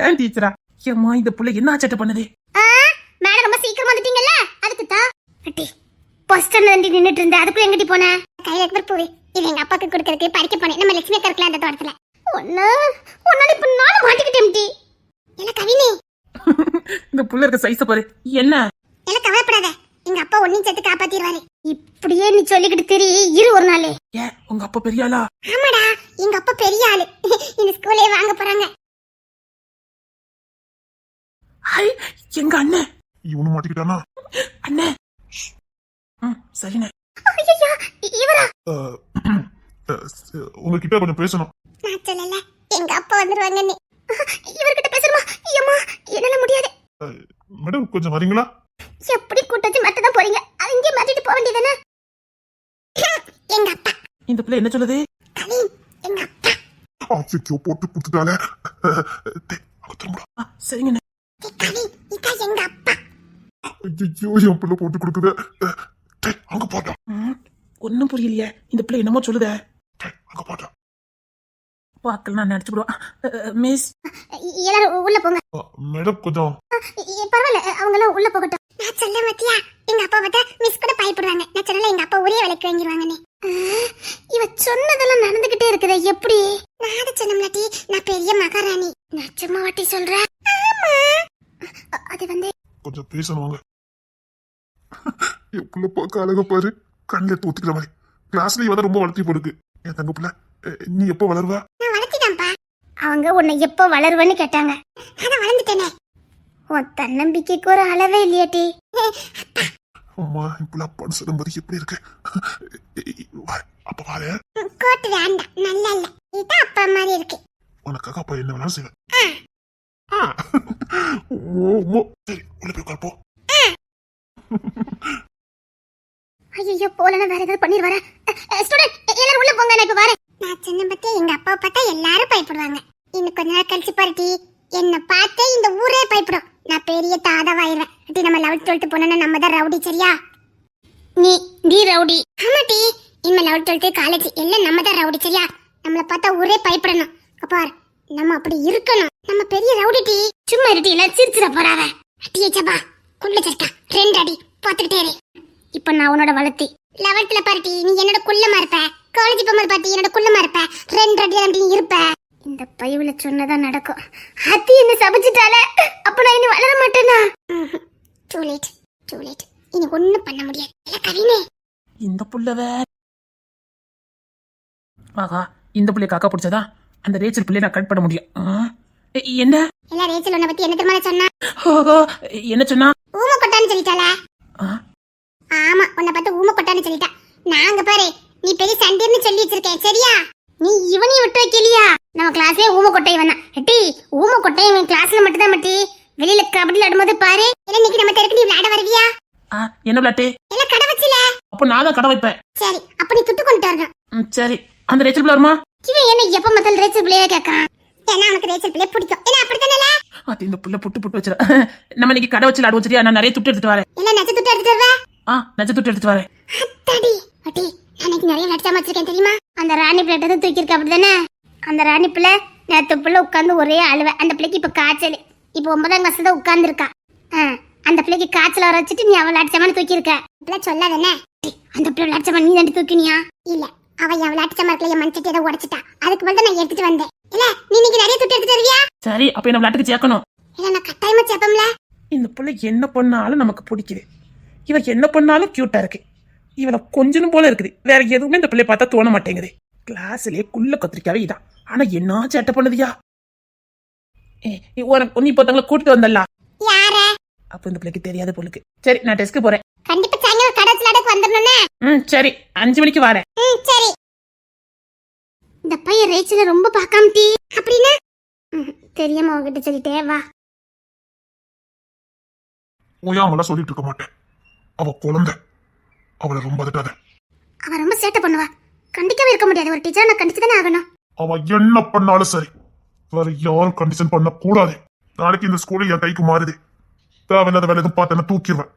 ஏன் டீச்சரா? ஏம்மா இந்த புள்ள என்ன ஆச்சட்ட பண்ணுது? மேடம் ரொம்ப சீக்கிரம் வந்துட்டீங்கல்ல, அதுக்கு தான். அட்டி பஸ் ஸ்டாண்ட்ல நின்னுட்டு இருந்த, அதுக்குள்ள எங்கடி போன? கையில இருக்கிற பூவே இது எங்க அப்பாக்கு கொடுக்கறதுக்கு பறிக்க போனேன். நம்ம லட்சுமி கற்கலாம் அந்த தோட்டத்துல. ஒன்னால இப்ப நானும் மாட்டிக்கிட்டேன் டி. இல்ல கவினே, இந்த புள்ள இருக்க சைஸ பாரு. என்ன இல்ல கவலைப்படாத, எங்க அப்பா ஒன்னையும் சேர்த்து காப்பாத்திடுவாரு. இப்படியே நீ சொல்லிக்கிட்டு தெரி. இரு ஒரு நாள். ஏன் உங்க அப்பா பெரிய ஆளா? ஆமாடா, எங்க அப்பா பெரிய ஆளு. இந்த ஸ்கூலே வாங்க போறாங்க. ஹை, எங்க அண்ணன். இவனு மாட்டிக்கிட்டானா? அண்ணே. சரிண்ணே. ஐயோ, இவரா? உங்ககிட்ட கொஞ்சம் பேசணும். நான் சொல்லல, எங்க அப்பா வந்துருவாங்கன்னு. இவர்கிட்ட பேசணுமா? ஐயம்மா, என்னால முடியாது. மேடம் கொஞ்சம் வரீங்களா? எப்படி கூட்டாச்சு மட்டதான் போறீங்க? அங்கே மாட்டிட்டு போக வேண்டியதானே? எங்க அப்பா. இந்த பிள்ளை என்ன சொல்லுது? கலீம், எங்க அப்பா. ஆஃபிக்கோ போட்டு கொடுத்துட்டாலே. சரிங்கண்ணே. கலீம், இதான் எங்க அப்பா. ஐயோ, என் பிள்ளை போட்டு கொடுக்குது. அங்க போட்டா. ஒன்னும் புரியலையே, இந்த பிள்ளை என்னமோ சொல்லுத. அங்க போட்டா. பாக்கல நான் நினைச்சு போடுவா. மிஸ் எல்லாரும் உள்ள போங்க. மேடம் கொஞ்சம் பரவாயில்ல, அவங்க எல்லாம் உள்ள போகட்டும். நான் சொல்ல மாட்டியா, எங்க அப்பா பார்த்தா மிஸ் கூட பயப்படுவாங்க. நான் சொல்லல, எங்க அப்பா ஒரே விலைக்கு வாங்கிடுவாங்கன்னு. இவ சொன்னதெல்லாம் நடந்துகிட்டே இருக்குதே, எப்படி? நான் அதை சொன்னம்லாட்டி, நான் பெரிய மகாராணி. நான் சும்மா வாட்டி சொல்றேன். ஆமா, அது வந்து கொஞ்சம் பேசணும் வாங்க. என் பிள்ளை பார்க்க அழகா பாரு, கண்ணில் எடுத்து ஊத்திக்கிற மாதிரி. கிளாஸ்ல இவதான் ரொம்ப வளர்த்தி போடுக்கு. என் தங்க பிள்ளை, நீ எப்போ வளருவா? நான் வளர்த்திட்டேன்ப்பா. அவங்க உன்னை எப்போ வளருவன்னு கேட்டாங்க. அதான் வளர்ந்துட்டேனே. உன் தன்னம்பிக்கைக்கு ஒரு அளவே இல்லையாட்டி. அம்மா, என் பிள்ளை அப்பான்னு சொல்லும்போது எப்படி இருக்கு? அப்ப பாரு, கோட்டு வேண்டாம், நல்லா இல்ல. இதான் அப்பா மாதிரி இருக்கு. உனக்காக அப்பா என்ன வேணாலும் செய்வேன். சரி, உள்ள போய் உட்கார்ப்போம். ஐயோ, போலனா வேற ஏதாவது பண்ணிடுவார. ஸ்டூடண்ட் எல்லாரும் உள்ள போங்க, நான் இப்ப வரேன். நான் சின்ன பத்தி எங்க அப்பா பார்த்தா எல்லாரும் பயப்படுவாங்க. இன்னும் கொஞ்ச நேரம் கழிச்சு பாருட்டி, என்ன பார்த்தே இந்த ஊரே பயப்படும். நான் பெரிய தாதாவாயிருவேன். அட்டி நம்ம 11th 12th போனா நம்ம தான் ரவுடி, சரியா? நீ ரவுடி. ஆமாட்டி, இனிமே 11th 12th காலேஜ் எல்லாம் நம்ம தான் ரவுடி, சரியா? நம்மள பார்த்தா ஊரே பயப்படணும். அப்பார், நம்ம அப்படி இருக்கணும். நம்ம பெரிய ரவுடி டி. சும்மா இருட்டி, எல்லாம் சிரிச்சிட போறாவ. அட்டியே சபா, குள்ள சட்டா 2 அடி பாத்துக்கிட்டே இரு. இப்ப நான் உன்னோட வளர்த்தி 11th பாருட்டி, நீ என்னோட குள்ளமா இருப்ப. காலேஜ் போகும்போது பாட்டி என்னோட குள்ளமா இருப்ப. 2 அடி அப்படி இருப்ப. இந்த பையவுல சொன்னதான் நடக்கும். அத்தி என்ன சபிச்சிட்டால, அப்ப நான் இனி வளர மாட்டேனா? Too late. இனி ஒண்ணும் பண்ண முடியாது. இல்ல கவினே, இந்த புள்ளவ. ஆஹா, இந்த புள்ளைய காக்கா பிடிச்சதா அந்த ரேச்சல் பிள்ளைய நான் கட் பண்ண முடியும். என்ன? இல்ல ரேச்சல் உன்னை பத்தி என்ன தெரியுமா சொன்னா? ஓஹோ, என்ன சொன்னா? ஊம கொட்டான்னு சொல்லிட்டாளா? ஆமா, உன்னை பார்த்து ஊம கொட்டான்னு சொல்லிட்டா. நாங்க பாரு, நீ பெரிய சண்டீர்னு சொல்லி வச்சிருக்கேன், சரியா? நீ இவனையும் விட்டு வைக்கலையா? நம்ம கிளாஸ்லயே ஊம கொட்டை வந்தான். எட்டி, ஊம கொட்டை இவன் கிளாஸ்ல மட்டும் தான் மட்டி. வெளியில கபடி விளையாடும்போது பாரு. இல்ல இன்னைக்கு நம்ம தெருக்கு நீ விளையாட வருவியா? என்ன விளையாட்டு? இல்ல கடை வச்சுல. அப்ப நான் தான் கடை வைப்பேன். சரி அப்ப நீ துட்டு கொண்டு வரணும். சரி அந்த ரேச்சல் பிள்ளை வருமா? இவன் என்ன எப்ப முதல் ரேச்சல் பிள்ளைய கேட்கான்? ஏன்னா அவனுக்கு ரேச்சல் பிள்ளை பிடிக்கும். என்ன அப்படித்தானே? அது இந்த புள்ள புட்டு வச்சிட. நம்ம இன்னைக்கு கடை வச்சு விளையாடுவோம் சரியா? நான் நிறைய துட்டு எடுத்துட்டு வரேன். இல்ல நச்ச துட்டு எடுத்துட்டு வருவ? நச்ச துட்டு எடுத்துட்டு வரேன். அத்தாடி அடி எனக்கு நிறைய நடிச்சாம வச்சிருக்கேன் தெரியுமா? அந்த ராணி பிள்ளை தான் தூக்கி இருக்க அப்படிதானே? அந்த ராணி பிள்ளை நேத்து பிள்ளை உட்கார்ந்து ஒரே அழுவ. அந்த பிள்ளைக்கு இப்ப காய்ச்சல். இப்ப 9ஆம் கிளாஸ் தான் உட்கார்ந்து இருக்கா. அந்த பிள்ளைக்கு காய்ச்சல் வர வச்சுட்டு நீ அவள் அடிச்சமான தூக்கி இருக்க. பிள்ளை சொல்லாதானே? அந்த பிள்ளை அடிச்சமா நீ தாண்டி தூக்கினியா? இல்ல அவ எவ்வளவு அடிச்சமா இருக்கல என் மண்சட்டி ஏதோ உடைச்சிட்டா. அதுக்கு பதிலா நான் எடுத்துட்டு வந்தேன். இல்ல நீ இன்னைக்கு நிறைய துட்டு எடுத்துட்டு வருவியா? சரி அப்ப என்ன விளையாட்டுக்கு சேர்க்கணும்? இல்ல நான் கட்டாயமா சேர்ப்போம்ல. இந்த பிள்ளை என்ன பண்ணாலும் நமக்கு பிடிக்குது. இவ என்ன பண்ணாலும் கியூட்டா இருக்கு. இவளை கொஞ்சம் போல இருக்குது. வேற எதுவுமே இந்த பிள்ளைய பார்த்தா தோண மாட்டேங்குது. கிளாஸ்லயே குள்ள கத்திரிக்காவே இதான். ஆனா என்ன சேட்டை பண்ணுதியா? உனக்கு நீ இப்போத்தவங்களை கூட்டிட்டு வந்தலாம். யார? அப்ப இந்த பிள்ளைக்கு தெரியாத பொண்ணுக்கு. சரி நான் டெஸ்க்கு போறேன். கண்டிப்பா சாயங்காலம் கடை விளையாடக்கு வந்துடணும்னே. சரி 5 மணிக்கு வரேன். சரி. இந்த பையன் ரேச்சல ரொம்ப பார்க்காம டீ அப்படின்னா தெரியாம உங்ககிட்ட சொல்லிட்டே வா. ஓயாமலாம் சொல்லிட்டு இருக்க மாட்டேன். அவ குழந்தை, அவளை ரொம்ப அதட்டாத. அவ ரொம்ப சேட்டை பண்ணுவா. கண்டிக்கவே இருக்க முடியாது. ஒரு டீச்சர் நான் கண்டிச்சு தானே ஆகணும். அவ என்ன பண்ணாலும் சரி, வேற யாரும் கண்டிஷன் பண்ண கூடாது. நாளைக்கு இந்த ஸ்கூல்ல என் கைக்கு மாறுது. தேவையில்லாத வேலை எதுவும் பார்த்தேன்னா தூக்கிடுவேன்.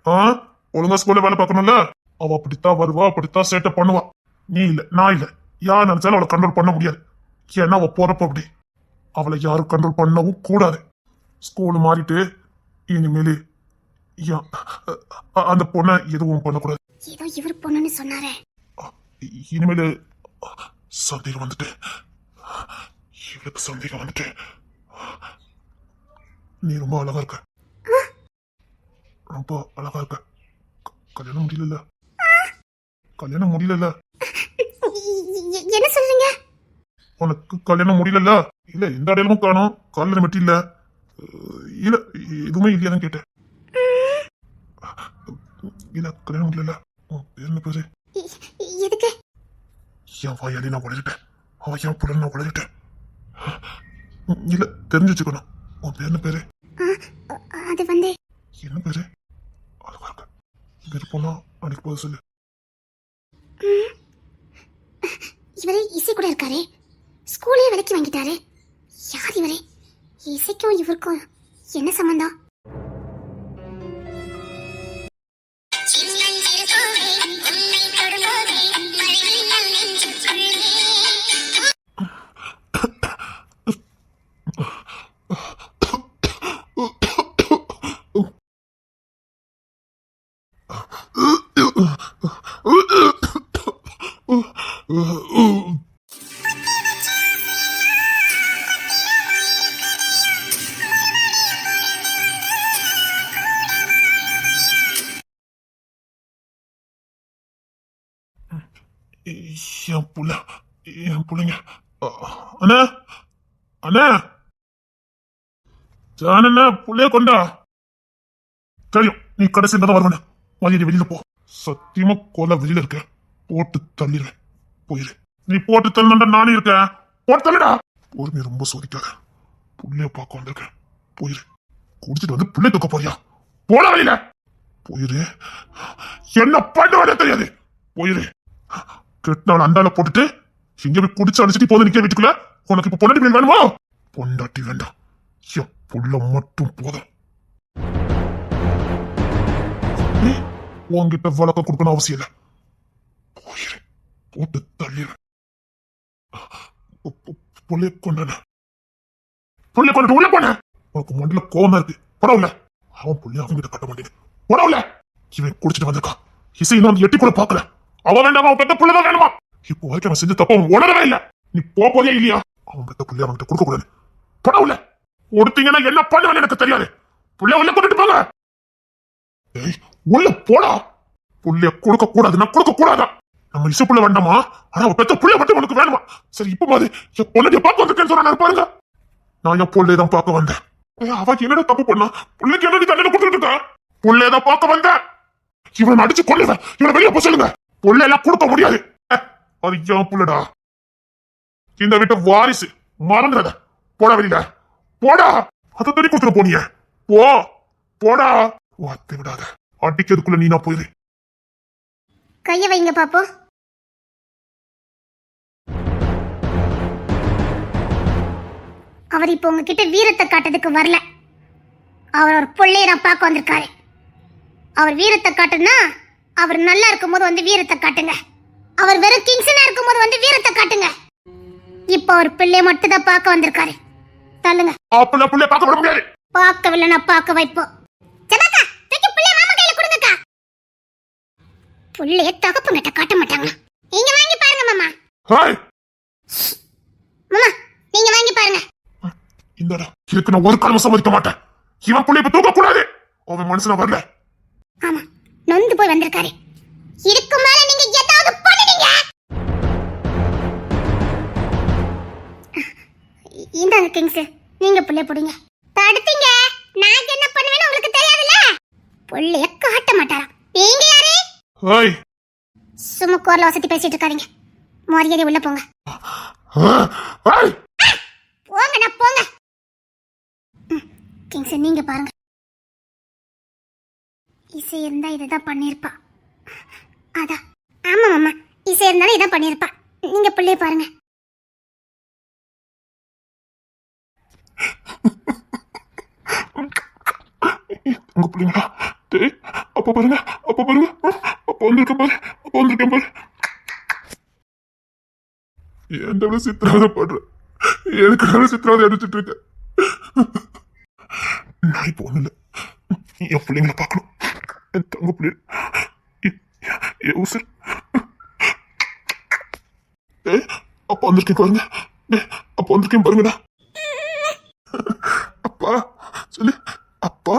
ஒழுங்கா ஸ்கூல்ல வேலை பார்க்கணும்ல. அவ அப்படித்தான் வருவா, அப்படித்தான் சேட்டை பண்ணுவா. நீ இல்ல நான் இல்ல யார் நினைச்சாலும் அவளை கண்ட்ரோல் பண்ண முடியாது. ஏன்னா அவ போறப்ப அப்படி. அவளை யாரும் கண்ட்ரோல் பண்ணவும் கூடாது. ஸ்கூல் மாறிட்டு இனிமேல் அந்த பொண்ணை எதுவும் பண்ணக்கூடாது. ஏதோ இவர் பொண்ணுன்னு சொன்னாரே. இனிமேல் சந்தேகம் வந்துட்டு இவளுக்கு சந்தேகம் வந்துட்டு நீ ரொம்ப அழகா இருக்க. ரொம்ப அழகா இருக்க. கல்யாணம் முடியல. கல்யாணம் முடியல. என்ன சொல்றீங்க? உனக்கு கல்யாணம் முடியல. இல்ல எந்த அடையாளமும் காணும். காலில் மெட்டி இல்ல. இல்ல எதுவுமே இல்லையான்னு கேட்டேன். இல்ல கல்யாணம் முடியல. என்ன பேரு? எதுக்கு? என் வாயாலே நான் உளறிட்டேன். அவன் என் புள்ள நான் உளறிட்டேன். இல்ல தெரிஞ்சு வச்சுக்கணும். உன் பேர் என்ன பேரு? அது வந்து என்ன பேரு? அழகா இருக்க. இங்க இருப்போம்னா அன்னைக்கு போத சொல்லு. இவரே இசை கூட இருக்காரு. ஸ்கூலே விலைக்கு வாங்கிட்டாரு. யார் இவரே? இசைக்கும் இவருக்கும் என்ன சம்பந்தம்? என் பிள்ளைங்க. அண்ணா அண்ணா ஜானண்ணா புள்ளைய கொண்டா. தெரியும் நீ கடைசி தான் வருவன. மதியம் வெளியில போ. சத்தியமா கொலை வெளியில இருக்க. போட்டு தள்ளிடுவேன். போயிரு. நீ போட்டு தள்ளா நானே இருக்கேன். போட்டு தள்ளுடா. பொறுமையை ரொம்ப சோதிக்காத. புள்ளைய பார்க்க வந்திருக்கேன். போயிரு. குடிச்சிட்டு வந்து புள்ளை தூக்க போறியா? போட வெளியில போயிரு. என்ன பண்ணுவானே தெரியாது. போயிரு. கெட்டவன் அண்டால போட்டுட்டு இங்க போய் குடிச்சு அடிச்சுட்டு போது நிக்க வீட்டுக்குள்ள. உனக்கு இப்ப பொண்டாட்டி பிள்ளை வேணுமா? பொண்டாட்டி வேண்டாம். என் புள்ள மட்டும் போதும். உன்கிட்ட வழக்க கொடுக்கணும் அவசியம் இல்ல. போயிரு. போட்டு தள்ளிடுவேன். புள்ளைய கொண்டான புள்ளைய கொண்டு உள்ள போன. உனக்கு மண்டில கோவம் இருக்கு. பரவாயில்ல. அவன் புள்ளைய அவங்க கிட்ட கட்ட மாட்டேங்குது. பரவாயில்ல. இவன் குடிச்சிட்டு வந்திருக்கான். இசை இன்னும் எட்டி கூட பாக்கல. அவன் வேண்டாமா? அவன் பெத்த புள்ளதான் வேணுமா? இப்போ வரைக்கும் அவன் செஞ்ச தப்ப அவன் உணரவே இல்ல. நீ போறியா இல்லையா? அவன் பெத்த புள்ளைய அவன்கிட்ட கொடுக்க கூடாது. பரவாயில்ல. கொடுத்தீங்கன்னா என்ன பண்ணுவேன்னு எனக்கு தெரியாது. புள்ளைய உள்ள கொண்டுட்டு போங்க. உள்ள போடா. புள்ளைய கொடுக்க கூடாதுன்னா கொடுக்க கூடாதா? நம்ம இசை புள்ள வேண்டாமா? ஆனா அவன் பெத்த புள்ளைய மட்டும் உனக்கு வேணுமா? சரி இப்ப மாதிரி என் பொண்ணு பார்க்க வந்திருக்கேன்னு சொன்ன பாருங்க. நான் என் புள்ளையதான் பார்க்க வந்தேன். அவ என்னடா தப்பு பண்ணா? புள்ளைக்கு என்ன தண்டனை கொடுத்துட்டு இருக்கா? புள்ளையதான் பார்க்க வந்தேன். இவனை அடிச்சு கொள்ளுவேன். இவனை வெளியே போக சொல்லுங்க. புள்ள எல்லாம் கொடுக்க முடியாது. அது என் புள்ளடா. இந்த வீட்டு வாரிசு. மறந்துடாத. போடா வெளியில. போடா. அதை தண்ணி கொடுத்துட்டு போனீங்க. போ போடா. வார்த்தை விடாத. அடிக்கிறதுக்குள்ள நீ நான் போயிரு. கைய வைங்க பாப்போம். அவர் இப்போ உங்ககிட்ட வீரத்தை காட்டுறதுக்கு வரல. அவர் ஒரு பிள்ளைய நான் பார்க்க வந்திருக்காரு. அவர் வீரத்தை காட்டுனா அவர் நல்லா இருக்கும்போது வந்து வீரத்தை காட்டுங்க. அவர் வெறும் கிங்ஸனா இருக்கும்போது வந்து வீரத்தை காட்டுங்க. இப்போ அவர் பிள்ளைய மட்டும் தான் பார்க்க வந்திருக்காரு. தள்ளுங்க. அப்ப பிள்ளை பார்க்க விட முடியாது. பார்க்கவில்லைன்னா பார்க்க வைப்போம். ஜனகா, தூக்கி பிள்ளைய மாமா கையில கொடுங்கக்கா. பிள்ளைய தகப்பங்கிட்ட காட்ட மாட்டாங்க. நீங்க வாங்கி பாருங்க மாமா. ஹாய் மாமா, நீங்க வாங்கி பாருங்க. இந்தடா இதுக்கு நான் ஒரு காலம் சம்மதிக்க மாட்டேன். இவன் பிள்ளை இப்ப தூக்க கூடாது. அவன் மனசுல வரல. ஆமா, நொந்து போய் வந்திருக்காரு. இதுக்கு மேல நீங்க ஏதாவது பண்ணுவீங்க. இந்தாங்க கிங்ஸ், நீங்க புள்ளைய போடுங்க. தடுத்தீங்க, நான் என்ன பண்ணுவேன்னு உங்களுக்கு தெரியாதுல்ல. புள்ளைய காட்ட மாட்டாராம். நீங்க யாரு? ஹாய் சும்மா கோர்ல வசதி பேசிட்டு இருக்காதீங்க. மரியாதை உள்ள போங்க. ஹாய் போங்க, நான் போங்க. கிங்ஸ், நீங்க பாருங்க. இசை இருந்தா இதான் பண்ணிருப்பா. அதான். ஆமா மாமா, இசை இருந்தாலும் இதான் பண்ணிருப்பா. நீங்க பிள்ளைய பாருங்க. உங்க பிள்ளைங்களா? டேய், அப்ப பாருங்க, அப்ப பாருங்க, அப்ப வந்திருக்கேன் பாரு, அப்ப வந்திருக்கேன் பாரு. ஏன்டா சித்திராவதை படுற? எதுக்கு சித்திராவதை அடிச்சுட்டு இருக்க? நான் இப்போ ஒண்ணு இல்ல, என் பிள்ளைங்களை பார்க்கணும். என் தங்க பிள்ளை உசர். அப்ப வந்திருக்கேன் பாருங்க. அப்ப வந்திருக்கேன் பாருங்கடா. அப்பா சொல்லு, அப்பா.